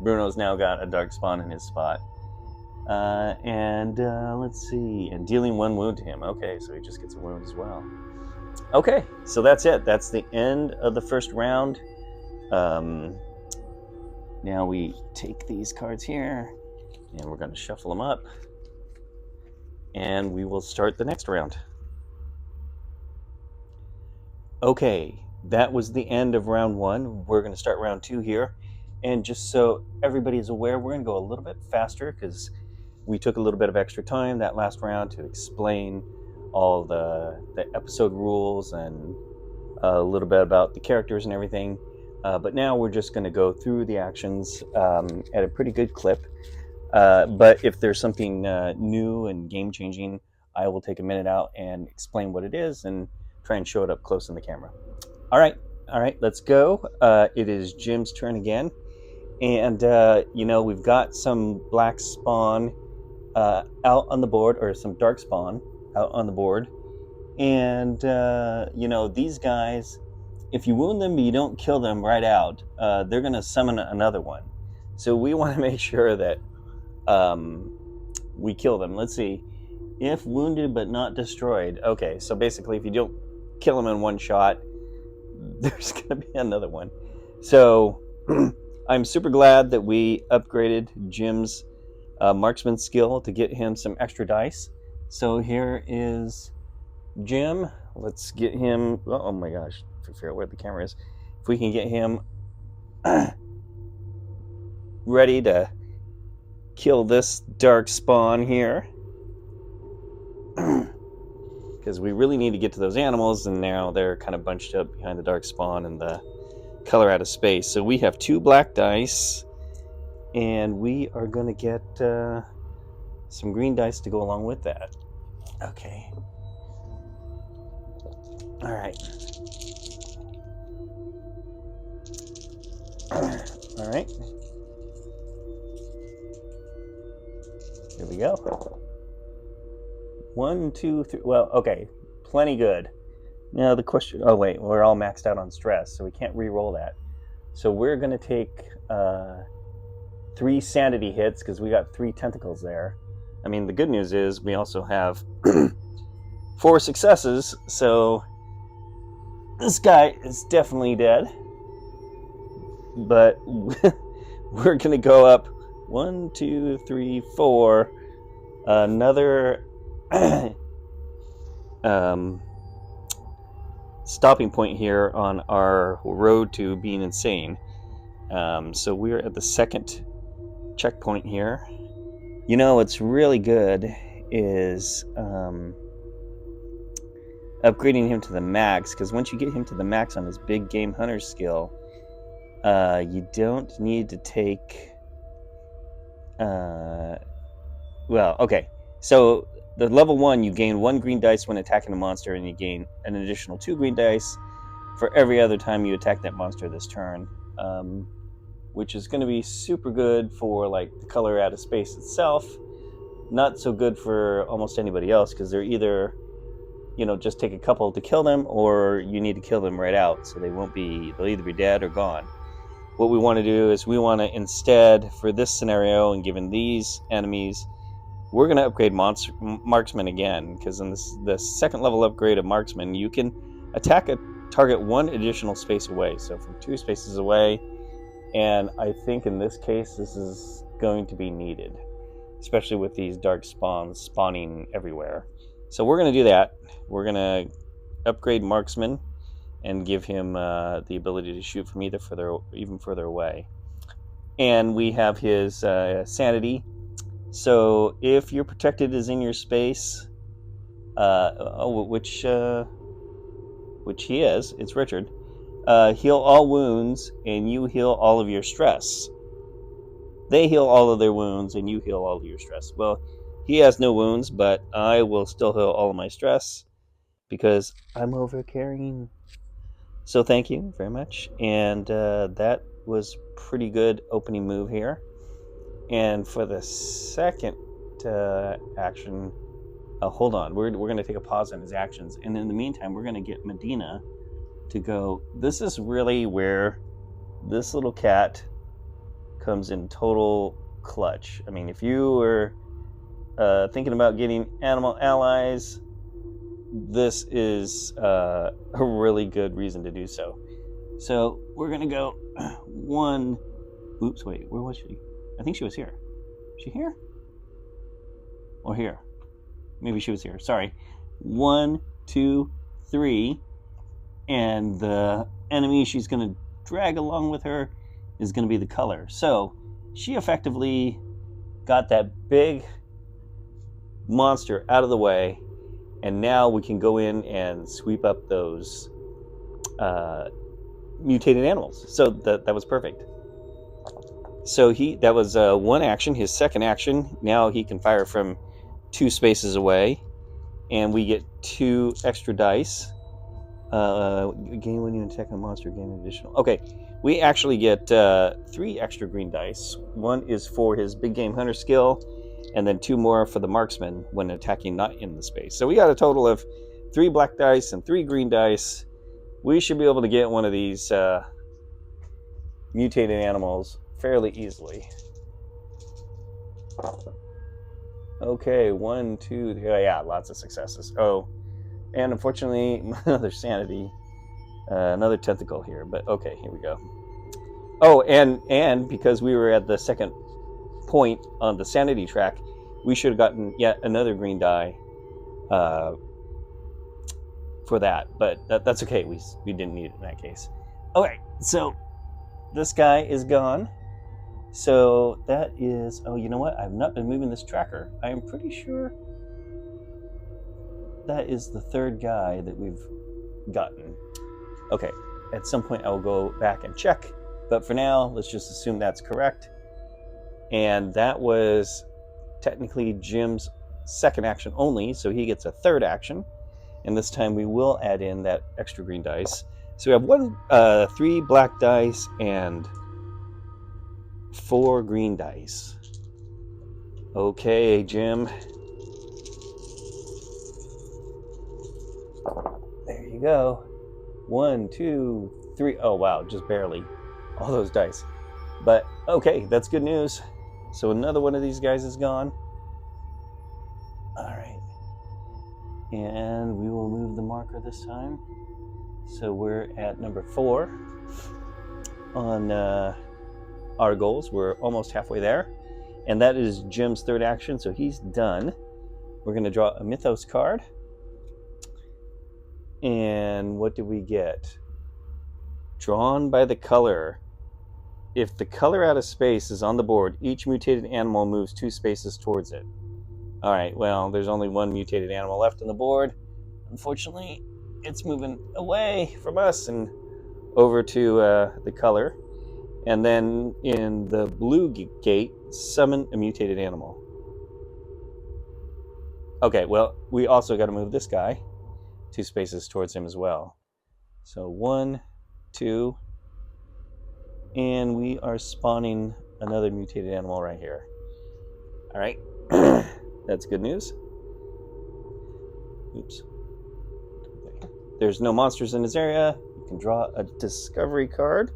Bruno's now got a dark spawn in his spot. Let's see. And dealing 1 wound to him. Okay, so he just gets a wound as well. Okay, so that's it. That's the end of the first round. Now we take these cards here, and we're going to shuffle them up, and we will start the next round. Okay, that was the end of round 1. We're going to start round 2 here, and just so everybody is aware, we're going to go a little bit faster because we took a little bit of extra time that last round to explain all the episode rules and a little bit about the characters and everything. But now we're just going to go through the actions at a pretty good clip. But if there's something new and game-changing, I will take a minute out and explain what it is and try and show it up close in the camera. All right, let's go. It is Jim's turn again. And, we've got some black spawn out on the board, or some dark spawn out on the board. And, these guys, if you wound them but you don't kill them right out, they're going to summon another one. So we want to make sure that we kill them. Let's see. If wounded but not destroyed. Okay, so basically if you don't kill them in 1 shot, there's going to be another one. So I'm super glad that we upgraded Jim's marksman skill to get him some extra dice. So here is Jim. Let's get him... Oh my gosh, I figure out where the camera is. If we can get him ready to kill this dark spawn here. Because we really need to get to those animals, and now they're kind of bunched up behind the dark spawn and the color out of space. So we have 2 black dice, and we are going to get some green dice to go along with that. Okay. All right. All right. Here we go. 1, 2, 3. Well, okay. Plenty good. Now the question... Oh, wait. We're all maxed out on stress, so we can't re-roll that. So we're going to take 3 sanity hits, because we got 3 tentacles there. I mean, the good news is we also have 4 successes, so this guy is definitely dead. But we're going to go up 1, 2, 3, 4. Another stopping point here on our road to being insane. So we're at the second checkpoint here. You know, what's really good is upgrading him to the max, because once you get him to the max on his big game hunter skill, you don't need to take... well, okay. So the level 1, you gain 1 green dice when attacking a monster, and you gain an additional 2 green dice for every other time you attack that monster this turn, which is going to be super good for like the color out of space itself. Not so good for almost anybody else, because they're either, you know, just take a couple to kill them, or you need to kill them right out, so they'll either be dead or gone. What we want to do is we want to instead, for this scenario and given these enemies, we're going to upgrade Marksman again, because in the second level upgrade of Marksman, you can attack a target 1 additional space away, so from 2 spaces away, and I think in this case this is going to be needed, especially with these dark spawns spawning everywhere. So we're going to do that. We're going to upgrade Marksman and give him the ability to shoot from even further away. And we have his sanity. So if your protected is in your space, which he is, it's Richard, heal all wounds and you heal all of your stress. They heal all of their wounds and you heal all of your stress. Well, he has no wounds, but I will still heal all of my stress because I'm over-carrying. So thank you very much. And that was pretty good opening move here. And for the second action, hold on. We're going to take a pause on his actions. And in the meantime, we're going to get Medina to go. This is really where this little cat comes in total clutch. I mean, if you were thinking about getting animal allies, this is a really good reason to do so. So we're going to go 1. Oops, wait, where was she? I think she was here. Is she here? Or here? Maybe she was here. Sorry. 1, 2, 3. And the enemy she's going to drag along with her is going to be the color. So she effectively got that big monster out of the way, and now we can go in and sweep up those mutated animals. So that was perfect. So that was 1 action. His second action, now he can fire from 2 spaces away, and we get 2 extra dice. Gain when you attack a monster, gain an additional. Okay, we actually get 3 extra green dice. 1 is for his big game hunter skill, and then 2 more for the marksman when attacking not in the space. So we got a total of 3 black dice and 3 green dice. We should be able to get one of these mutated animals fairly easily. Okay, 1, 2, 3. Oh, yeah, lots of successes. Oh, and unfortunately, another sanity, another tentacle here. But okay, here we go. Oh, and because we were at the second point on the sanity track, we should have gotten yet another green die for that. But that's okay. We didn't need it in that case. Okay, so this guy is gone. So that is, oh, you know what? I've not been moving this tracker. I am pretty sure that is the third guy that we've gotten. Okay, at some point I will go back and check, but for now, let's just assume that's correct. And that was technically Jim's second action only, so he gets a third action. And this time we will add in that extra green dice. So we have 3 black dice and 4 green dice. Okay, Jim. There you go. 1, 2, 3. Oh, wow, just barely. All those dice. But, okay, that's good news. So another one of these guys is gone. All right. And we will move the marker this time. So we're at number 4 on our goals. We're almost halfway there. And that is Jim's third action, so he's done. We're going to draw a Mythos card. And what do we get? Drawn by the color. If the color out of space is on the board, each mutated animal moves 2 spaces towards it. All right, well, there's only 1 mutated animal left on the board. Unfortunately, it's moving away from us and over to the color. And then in the blue gate, summon a mutated animal. Okay, well, we also got to move this guy 2 spaces towards him as well. So 1, 2, and we are spawning another mutated animal right here. All right, that's good news. Oops. Okay. There's no monsters in this area. You can draw a discovery card.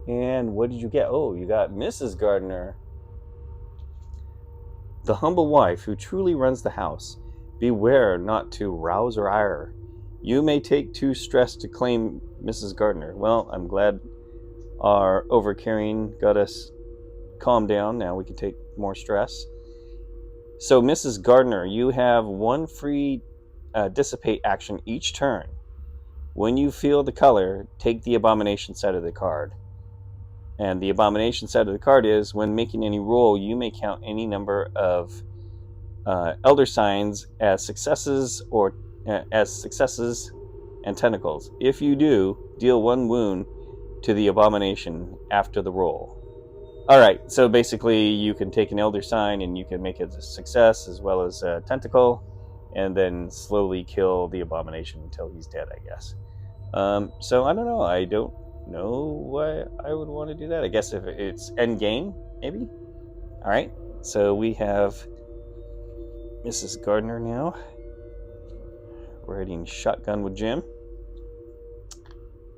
And what did you get? Oh, you got Mrs. Gardner. The humble wife who truly runs the house. Beware not to rouse her ire. You may take 2 stress to claim Mrs. Gardner. Well, I'm glad our overcarrying got us calmed down. Now we can take more stress. So, Mrs. Gardner, you have 1 free dissipate action each turn. When you feel the color, take the abomination side of the card. And the abomination side of the card is, when making any roll, you may count any number of elder signs as successes and tentacles. If you do, deal 1 wound to the abomination after the roll. All right, so basically you can take an elder sign and you can make it a success as well as a tentacle, and then slowly kill the abomination until he's dead, I guess. So I don't know. I don't know why I would want to do that. I guess if it's end game, maybe. All right, so we have Mrs. Gardner now riding shotgun with Jim,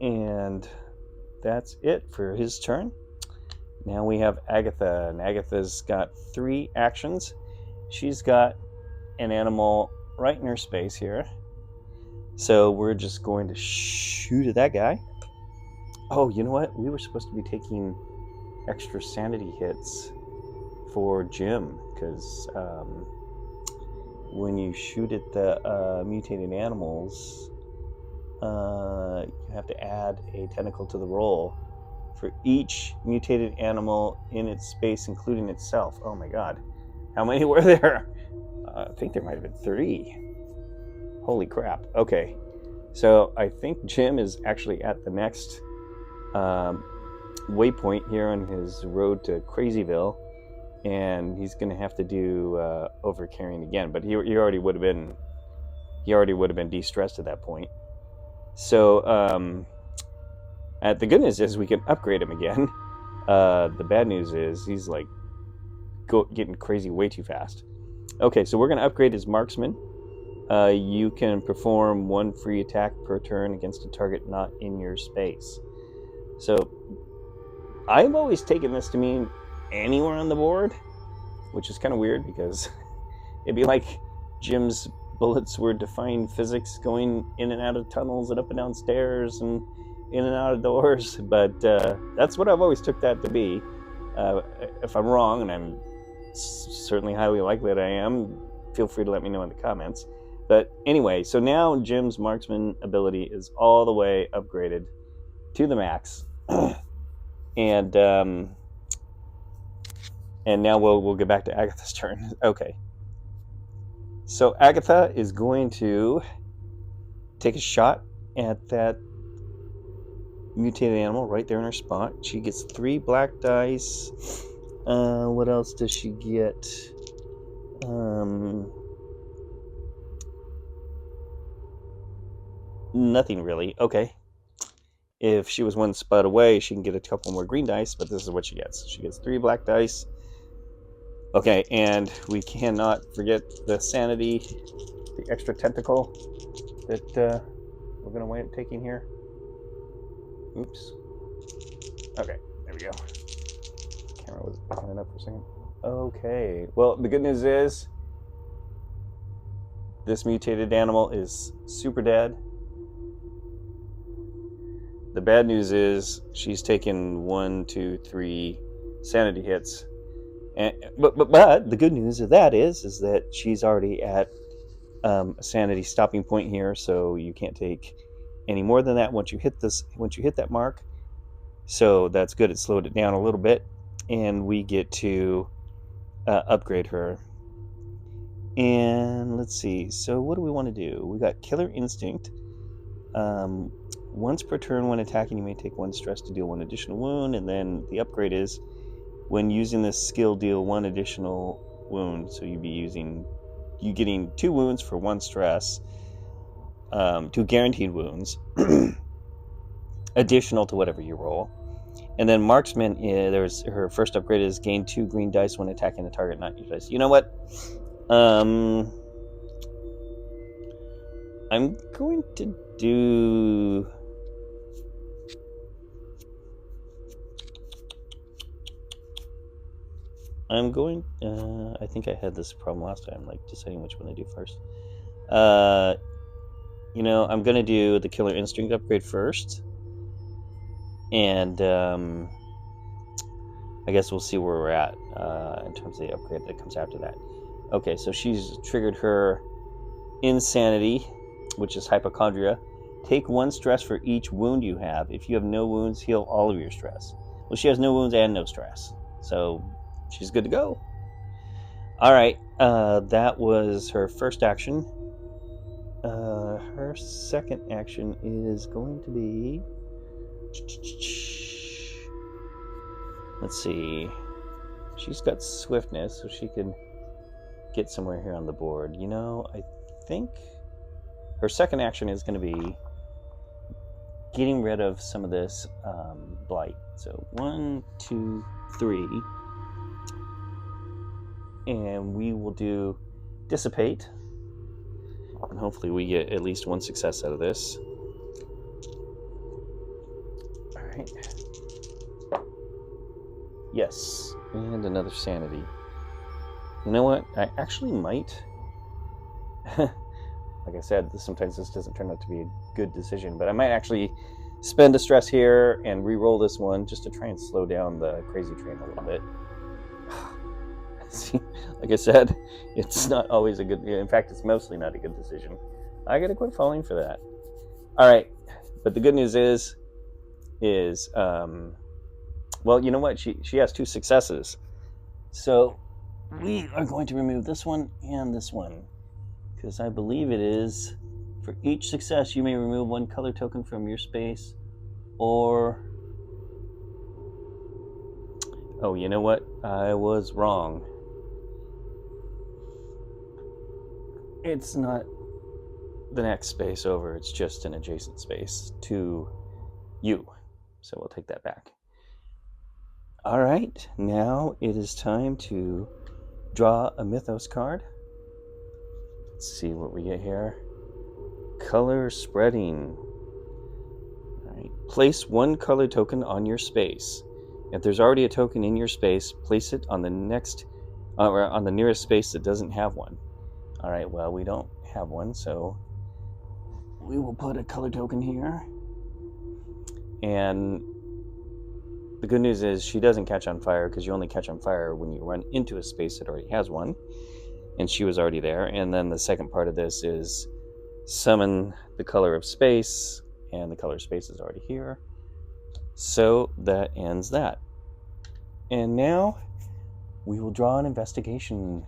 and that's it for his turn. Now we have Agatha, and Agatha's got 3 actions. She's got an animal right in her space here, so we're just going to shoot at that guy. Oh, you know what? We were supposed to be taking extra sanity hits for Jim, because when you shoot at the mutated animals, you have to add a tentacle to the roll for each mutated animal in its space, including itself. Oh my god. How many were there? I think there might have been 3. Holy crap. Okay. So I think Jim is actually at the next waypoint here on his road to Crazyville, and he's going to have to do overcarrying again. But he already would have been de-stressed at that point. So the good news is we can upgrade him again. The bad news is he's like getting crazy way too fast. Okay, so we're going to upgrade his marksman. You can perform 1 free attack per turn against a target not in your space. So I've always taken this to mean anywhere on the board, which is kind of weird because it'd be like Jim's bullets were defying physics, going in and out of tunnels and up and down stairs and in and out of doors. But that's what I've always took that to be. If I'm wrong, and I'm certainly highly likely that I am, feel free to let me know in the comments. But anyway, so now Jim's marksman ability is all the way upgraded to the max. And And now we'll get back to Agatha's turn. Okay. So Agatha is going to take a shot at that mutated animal right there in her spot. She gets 3 black dice. What else does she get? Nothing really. Okay. If she was 1 spot away, she can get a couple more green dice, but this is what she gets. She gets 3 black dice. Okay, and we cannot forget the sanity, the extra tentacle that we're going to wind up taking here. Oops. Okay, there we go. The camera was backing up for a second. Okay, well, the good news is this mutated animal is super dead. The bad news is she's taken 1, 2, 3 sanity hits. But the good news of that is that she's already at a sanity stopping point here, so you can't take any more than that once you hit that mark. So that's good. It slowed it down a little bit, and we get to upgrade her. And let's see. So what do we want to do? We got Killer Instinct. Once per turn when attacking, you may take 1 stress to deal 1 additional wound, and then the upgrade is when using this skill, deal 1 additional wound. So you getting 2 wounds for 1 stress, 2 guaranteed wounds, additional to whatever you roll. And then Marksman, there's her first upgrade is gain 2 green dice when attacking a target not your dice. You know what? I'm going to do. I think I had this problem last time, like deciding which one to do first. I'm going to do the Killer Instinct upgrade first. And I guess we'll see where we're at in terms of the upgrade that comes after that. Okay, so she's triggered her Insanity, which is Hypochondria. Take 1 stress for each wound you have. If you have no wounds, heal all of your stress. Well, she has no wounds and no stress, so she's good to go. All right, that was her first action. Her second action is going to be... Let's see. She's got swiftness, so she can get somewhere here on the board. I think her second action is going to be getting rid of some of this blight. So 1, 2, 3. And we will do Dissipate. And hopefully we get at least 1 success out of this. Alright. Yes. And another sanity. You know what? I actually might... Like I said, sometimes this doesn't turn out to be a good decision, but I might actually spend a stress here and re-roll this one just to try and slow down the crazy train a little bit. See, like I said, it's not always a good... In fact, it's mostly not a good decision. I gotta quit falling for that. All right, but the good news is, well, you know what? She has 2 successes. So we are going to remove this one and this one, because I believe it is for each success you may remove 1 color token from your space, or... Oh, you know what? I was wrong. It's not the next space over, it's just an adjacent space to you. So we'll take that back. All right, now it is time to draw a Mythos card. Let's see what we get here. Color spreading. All right, place 1 color token on your space. If there's already a token in your space, place it on the nearest space that doesn't have one. All right, well, we don't have one, so we will put a color token here. And the good news is she doesn't catch on fire, because you only catch on fire when you run into a space that already has one. And she was already there. And then the second part of this is summon the color of space, and the color of space is already here. So that ends that. And now we will draw an investigation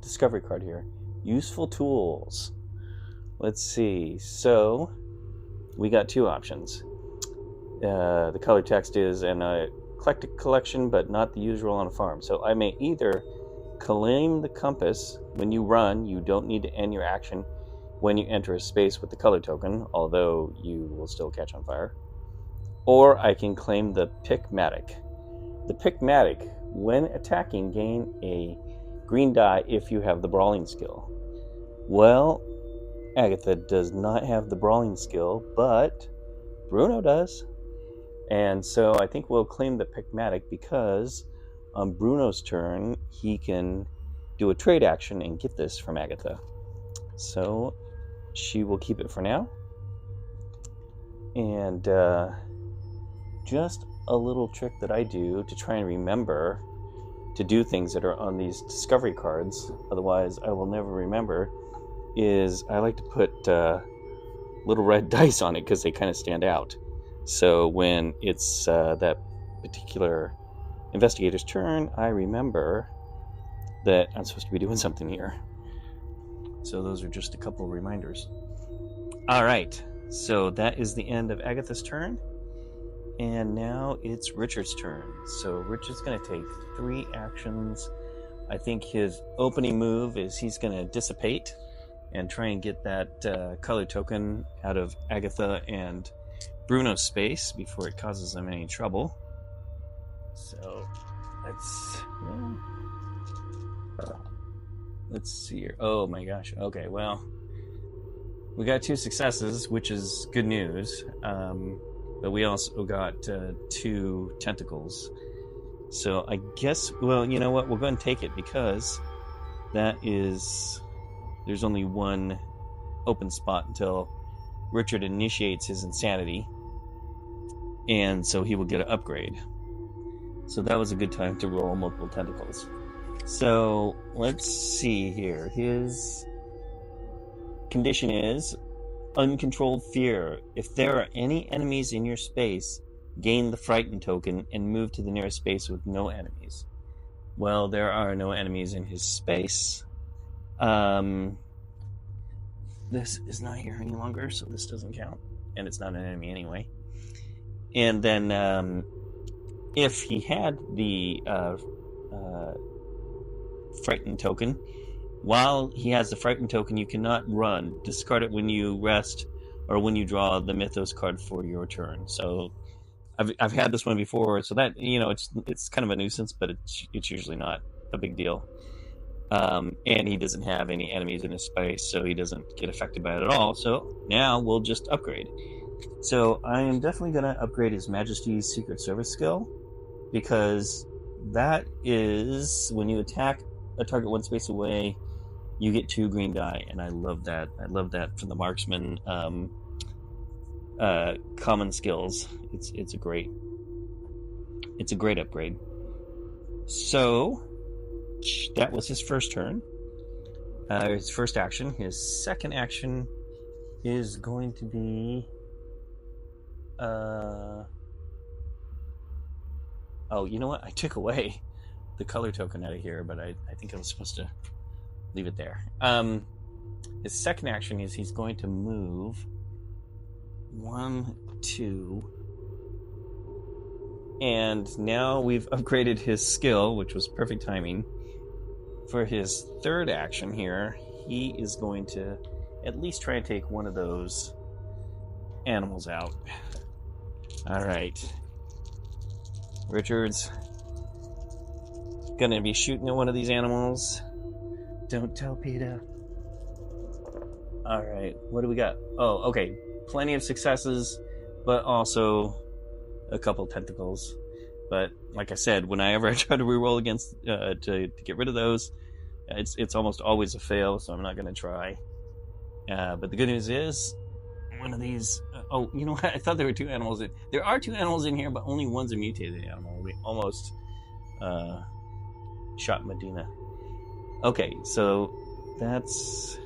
discovery card here. Useful tools. Let's see. So we got two options. The color text is an eclectic collection, but not the usual on a farm. So I may either claim the compass. When you run, you don't need to end your action when you enter a space with the color token, although you will still catch on fire. Or I can claim the Pickmatic. The Pickmatic, when attacking, gain a green die if you have the brawling skill. Well, Agatha does not have the brawling skill, but Bruno does. And so I think we'll claim the Pickmatic because on Bruno's turn, he can do a trade action and get this from Agatha. So she will keep it for now. And just a little trick that I do to try and remember to do things that are on these discovery cards, otherwise I will never remember, is I like to put little red dice on it because they kind of stand out. So when it's that particular investigator's turn, I remember that I'm supposed to be doing something here. So those are just a couple reminders. All right, so that is the end of Agatha's turn. And now it's Richard's turn. So Richard's going to take 3 actions. I think his opening move is he's going to dissipate and try and get that color token out of Agatha and Bruno's space before it causes them any trouble. So let's see here. Oh my gosh. Okay, well, we got 2 successes, which is good news. But we also got 2 tentacles. So I guess, well, you know what? We'll go ahead and take it because there's only 1 open spot until Richard initiates his insanity. And so he will get an upgrade. So that was a good time to roll multiple tentacles. So let's see here. His condition is uncontrolled fear. If there are any enemies in your space, gain the frightened token and move to the nearest space with no enemies. Well, there are no enemies in his space. This is not here any longer, so this doesn't count. And it's not an enemy anyway. And then if he had the frightened token, while he has the frightened token, you cannot run. Discard it when you rest or when you draw the Mythos card for your turn. So I've had this one before, so that, you know, it's kind of a nuisance, but it's usually not a big deal. And he doesn't have any enemies in his space, so he doesn't get affected by it at all. So now we'll just upgrade. So I am definitely going to upgrade His Majesty's Secret Service skill, because that is when you attack a target 1 space away, you get 2 green die, and I love that. I love that from the marksman common skills. It's a great upgrade. So that was his first turn. His first action. His second action is going to be oh, you know what? I took away the color token out of here, but I think I was supposed to leave it there. His second action is he's going to move 1, 2, and now we've upgraded his skill, which was perfect timing. For his third action here, he is going to at least try and take one of those animals out. All right. Richard's gonna be shooting at one of these animals. Don't tell Peter. All right, what do we got? Oh, okay. Plenty of successes, but also a couple tentacles. But like I said, whenever I try to reroll against to get rid of those, it's almost always a fail. So I'm not gonna try. But the good news is, one of these. Oh, you know what? I thought there were 2 animals. There are 2 animals in here, but only one's a mutated animal. We almost shot Medina. Okay, so that's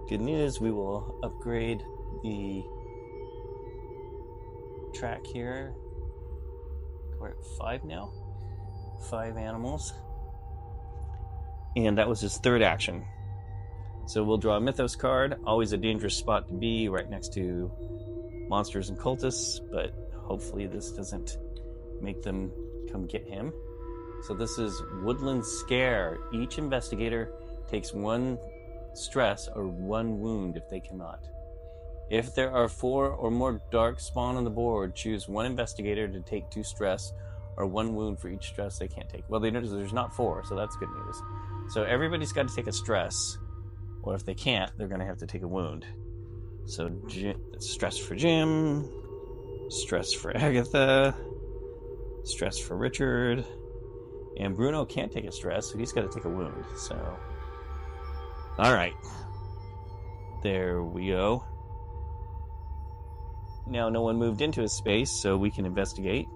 good news. We will upgrade the track here. We're at 5 now. 5 animals. And that was his third action. So we'll draw a Mythos card. Always a dangerous spot to be, right next to monsters and cultists, but hopefully this doesn't make them come get him. So this is Woodland Scare. Each investigator takes 1 stress or 1 wound if they cannot. If there are 4 or more dark spawn on the board, choose 1 investigator to take 2 stress or 1 wound for each stress they can't take. Well, they notice there's not 4, so that's good news. So everybody's got to take a stress, or if they can't, they're going to have to take a wound. So stress for Jim, stress for Agatha, stress for Richard, and Bruno can't take a stress, so he's got to take a wound. So, all right, there we go. Now no one moved into his space, so we can investigate.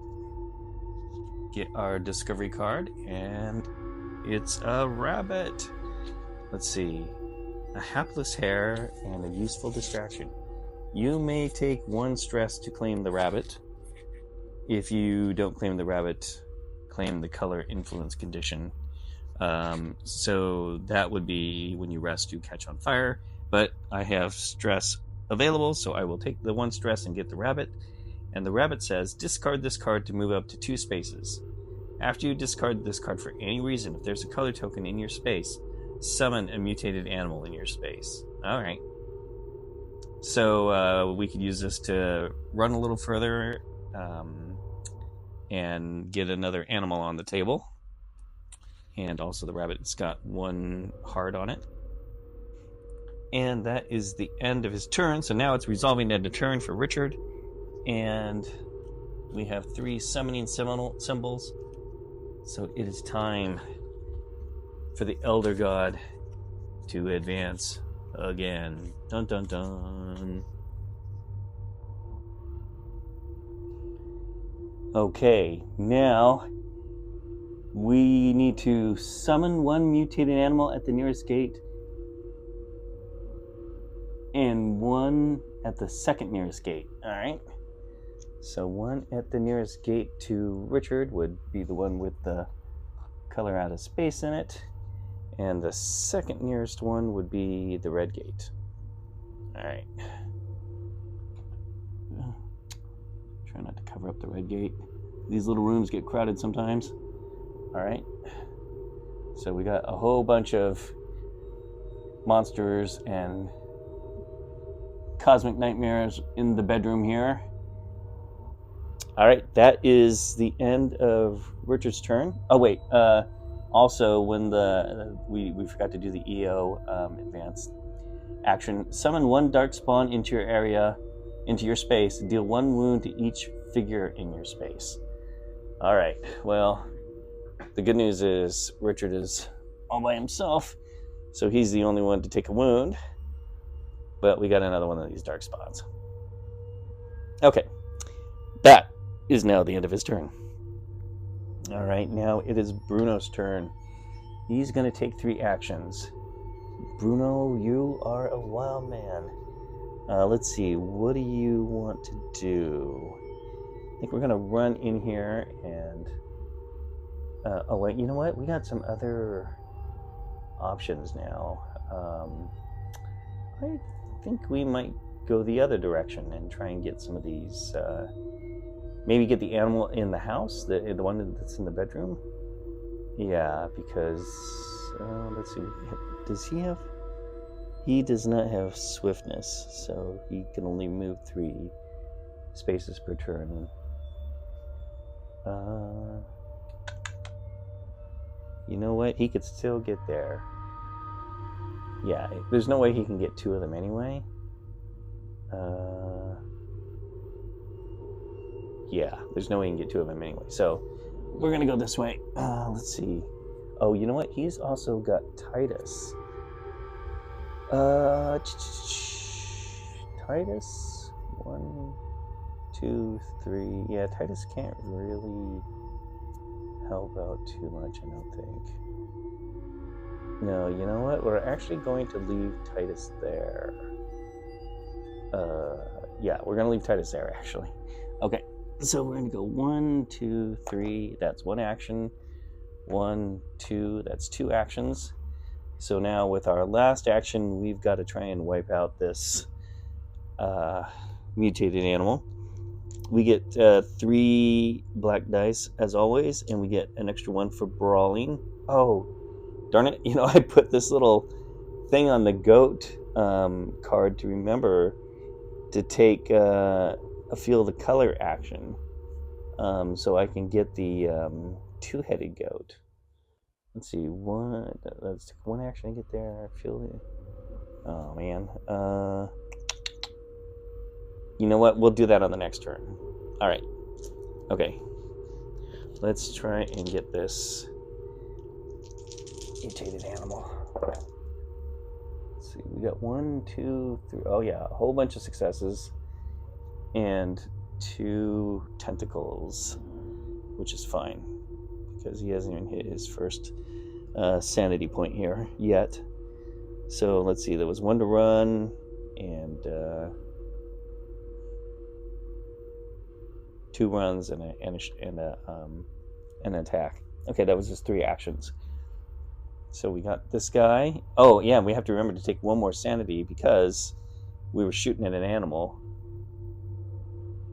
Get our discovery card, and it's a rabbit. Let's see. A hapless hare and a useful distraction. You may take 1 stress to claim the rabbit. If you don't claim the rabbit, claim the color influence condition. So that would be when you rest, you catch on fire. But I have stress available, so I will take the 1 stress and get the rabbit. And the rabbit says, discard this card to move up to 2 spaces. After you discard this card for any reason, if there's a color token in your space, summon a mutated animal in your space. All right. So we could use this to run a little further and get another animal on the table. And also the rabbit's got 1 heart on it. And that is the end of his turn. So now it's resolving end of turn for Richard. And we have 3 summoning symbols. So it is time for the Elder God to advance again. Dun dun dun. Okay, now we need to summon 1 mutated animal at the nearest gate and 1 at the second nearest gate. All right. So 1 at the nearest gate to Richard would be the one with the color out of space in it. And the second nearest one would be the red gate. All right. Try not to cover up the red gate. These little rooms get crowded sometimes. All right. So we got a whole bunch of monsters and cosmic nightmares in the bedroom here. All right, that is the end of Richard's turn. Oh wait, also when we forgot to do the EO advanced action. Summon 1 dark spawn into your area, into your space. Deal 1 wound to each figure in your space. All right. Well, the good news is Richard is all by himself, so he's the only one to take a wound. But we got another one of these dark spawns. Okay, that is now the end of his turn. All right, now it is Bruno's turn. He's going to take 3 actions. Bruno, you are a wild man. Let's see, what do you want to do? I think we're going to run in here and... oh, wait, you know what? We got some other options now. I think we might go the other direction and try and get some of these... maybe get the animal in the house, the one that's in the bedroom. Yeah, because let's see. Does he have? He does not have swiftness, so he can only move 3 spaces per turn. You know what? He could still get there. Yeah, there's no way he can get 2 of them anyway. Yeah, there's no way he can get 2 of them anyway. So we're going to go this way. Let's see. Oh, you know what? He's also got Titus. Titus? 1, 2, 3. Yeah, Titus can't really help out too much, I don't think. No, you know what? We're actually going to leave Titus there. Yeah, we're going to leave Titus there, actually. Okay. So we're going to go 1, 2, 3. That's 1 action. 1, 2, that's 2 actions. So now with our last action, we've got to try and wipe out this mutated animal. We get 3 black dice as always, and we get an extra 1 for brawling. Oh, darn it. I put this little thing on the goat card to remember to take a feel the color action, so I can get the 2-headed goat. Let's see, let's take 1 action to get there. I feel it. Oh man. You know what? We'll do that on the next turn. All right. Okay. Let's try and get this mutated animal. Let's see. We got 1, 2, 3. Oh yeah, a whole bunch of successes and 2 tentacles, which is fine because he hasn't even hit his first sanity point here yet. So let's see. There was 1 to run and 2 runs and an attack. Okay, that was just 3 actions. So we got this guy. Oh yeah, we have to remember to take 1 more sanity because we were shooting at an animal.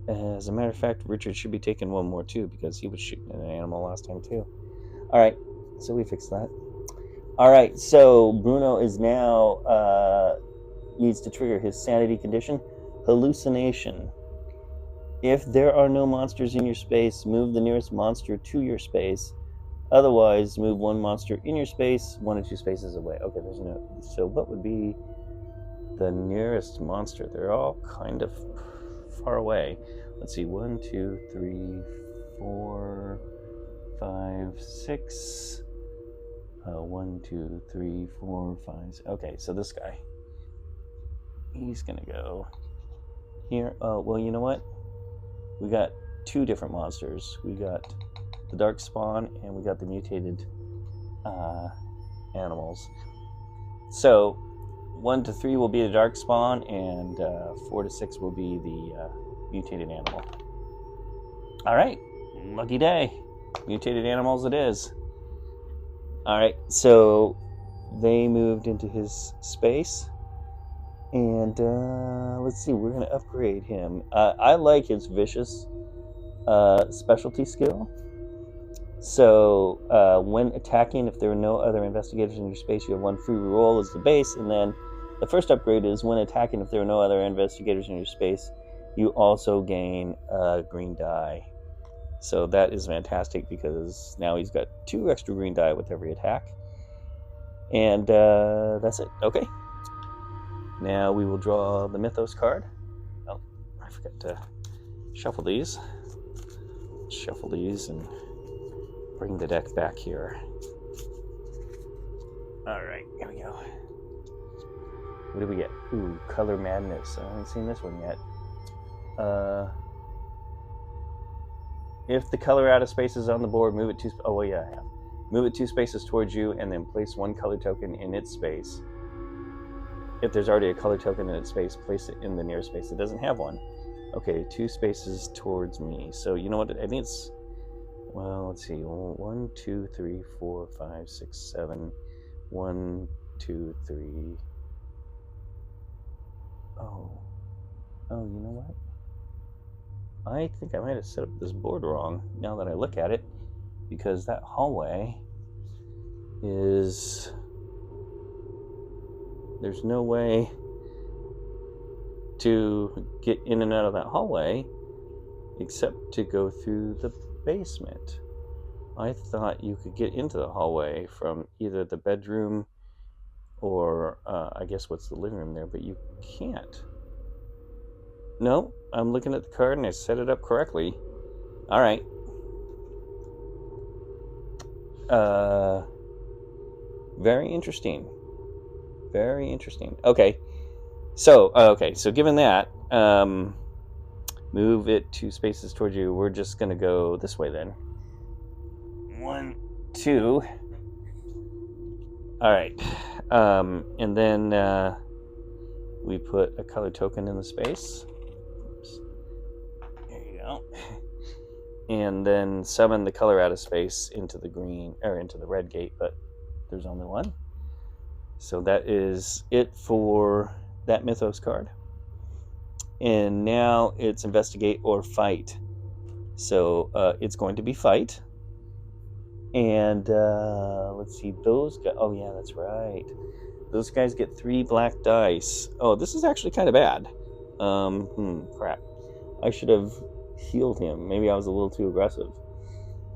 As a matter of fact, Richard should be taking 1 more too because he was shooting at an animal last time too. All right, so we fixed that. All right, so Bruno is now needs to trigger his sanity condition, hallucination. If there are no monsters in your space, move the nearest monster to your space. Otherwise, move 1 monster in your space 1 or 2 spaces away. Okay, there's no. So what would be the nearest monster? They're all kind of far away. Let's see. 1, 2, 3, 4, 5, 6. 1, 2, 3, 4, 5. Okay, so this guy. He's gonna go here. Oh, well, you know what? We got 2 different monsters. We got the dark spawn and we got the mutated animals. So 1 to 3 will be the dark spawn and 4 to 6 will be the mutated animal. All right, lucky day. Mutated animals it is. All right, so they moved into his space. And let's see, we're going to upgrade him. I like his vicious specialty skill. So when attacking, if there are no other investigators in your space, you have 1 free roll as the base. And then the first upgrade is when attacking, if there are no other investigators in your space, you also gain a green die. So that is fantastic because now he's got 2 extra green die with every attack. And that's it. Okay. Now we will draw the Mythos card. Oh, I forgot to shuffle these. Shuffle these and bring the deck back here. All right, here we go. What do we get? Ooh, Color Madness. I haven't seen this one yet. If the color out of space is on the board, move it 2. Oh, well, yeah, I have. Move it 2 spaces towards you, and then place 1 color token in its space. If there's already a color token in its space, place it in the nearest space that doesn't have one. Okay, 2 spaces towards me. So you know what? I think it's. Well, let's see. 1, 2, 3, 4, 5, 6, 7. 1, 2, 3. Oh, you know what? I think I might have set up this board wrong now that I look at it, because that hallway is. There's no way to get in and out of that hallway except to go through the basement. I thought you could get into the hallway from either the bedroom or I guess what's the living room there, but you can't. No, I'm looking at the card and I set it up correctly. All right. Very interesting. Very interesting. Okay. So given that, move it 2 spaces towards you. We're just going to go this way then. 1, 2. All right. And then we put a color token in the space. Oops. There you go. and then summon the color out of space into the green or into the red gate, but there's only one. So that is it for that Mythos card. And now it's investigate or fight. So it's going to be fight. And let's see, those guys. Oh, yeah, that's right. Those guys get 3 black dice. Oh, this is actually kind of bad. Crap. I should have healed him. Maybe I was a little too aggressive.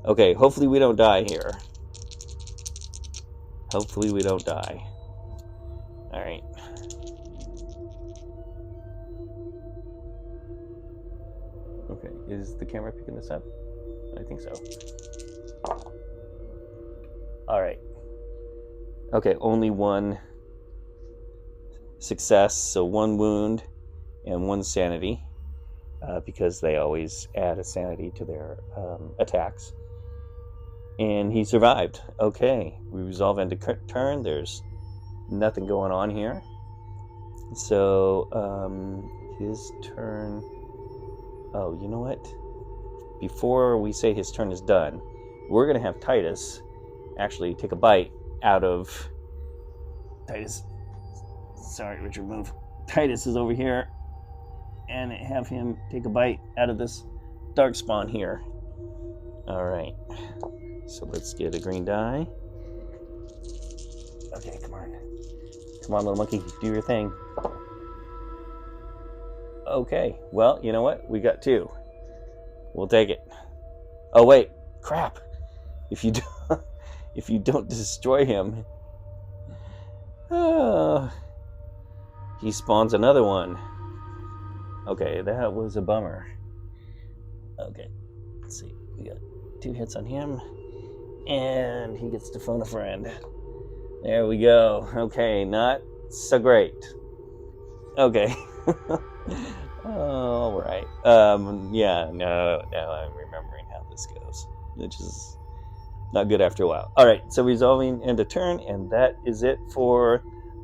Okay, hopefully we don't die here. Hopefully we don't die. Alright. Okay, is the camera picking this up? I think so. Alright. Okay, only 1 success, so 1 wound and 1 sanity, because they always add a sanity to their attacks. And he survived. Okay, we resolve end of turn. There's nothing going on here. So his turn. Oh, you know what? Before we say his turn is done, we're going to have Titus actually take a bite out of Titus. Sorry, Richard, move. Titus is over here, and have him take a bite out of this dark spawn here. All right. So let's get a green die. Okay, come on. Come on, little monkey, do your thing. Okay, well, you know what? We got 2. We'll take it. Oh, wait, crap. If you don't destroy him, he spawns another one. Okay, that was a bummer. Okay, let's see. We got 2 hits on him. And he gets to phone a friend. There we go. Okay, not so great. Okay. All right. Yeah, no, I'm remembering how this goes, which is not good after a while. All right, so resolving end of turn, and that is it for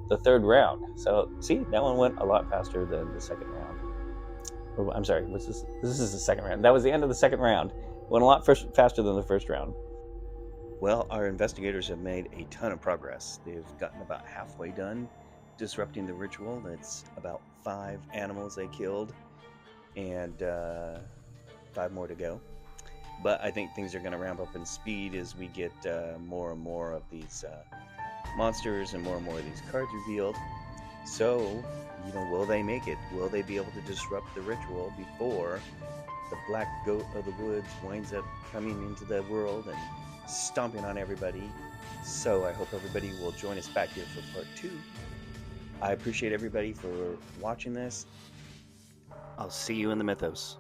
the 3rd round. So, see, that one went a lot faster than the 2nd round. Or, I'm sorry, what's this? This is the 2nd round. That was the end of the 2nd round. Went a lot faster than the 1st round. Well, our investigators have made a ton of progress. They've gotten about halfway done disrupting the ritual. That's about 5 animals they killed, and 5 more to go. But I think things are going to ramp up in speed as we get more and more of these monsters and more of these cards revealed. So, will they make it? Will they be able to disrupt the ritual before the black goat of the woods winds up coming into the world and stomping on everybody? So I hope everybody will join us back here for part 2. I appreciate everybody for watching this. I'll see you in the Mythos.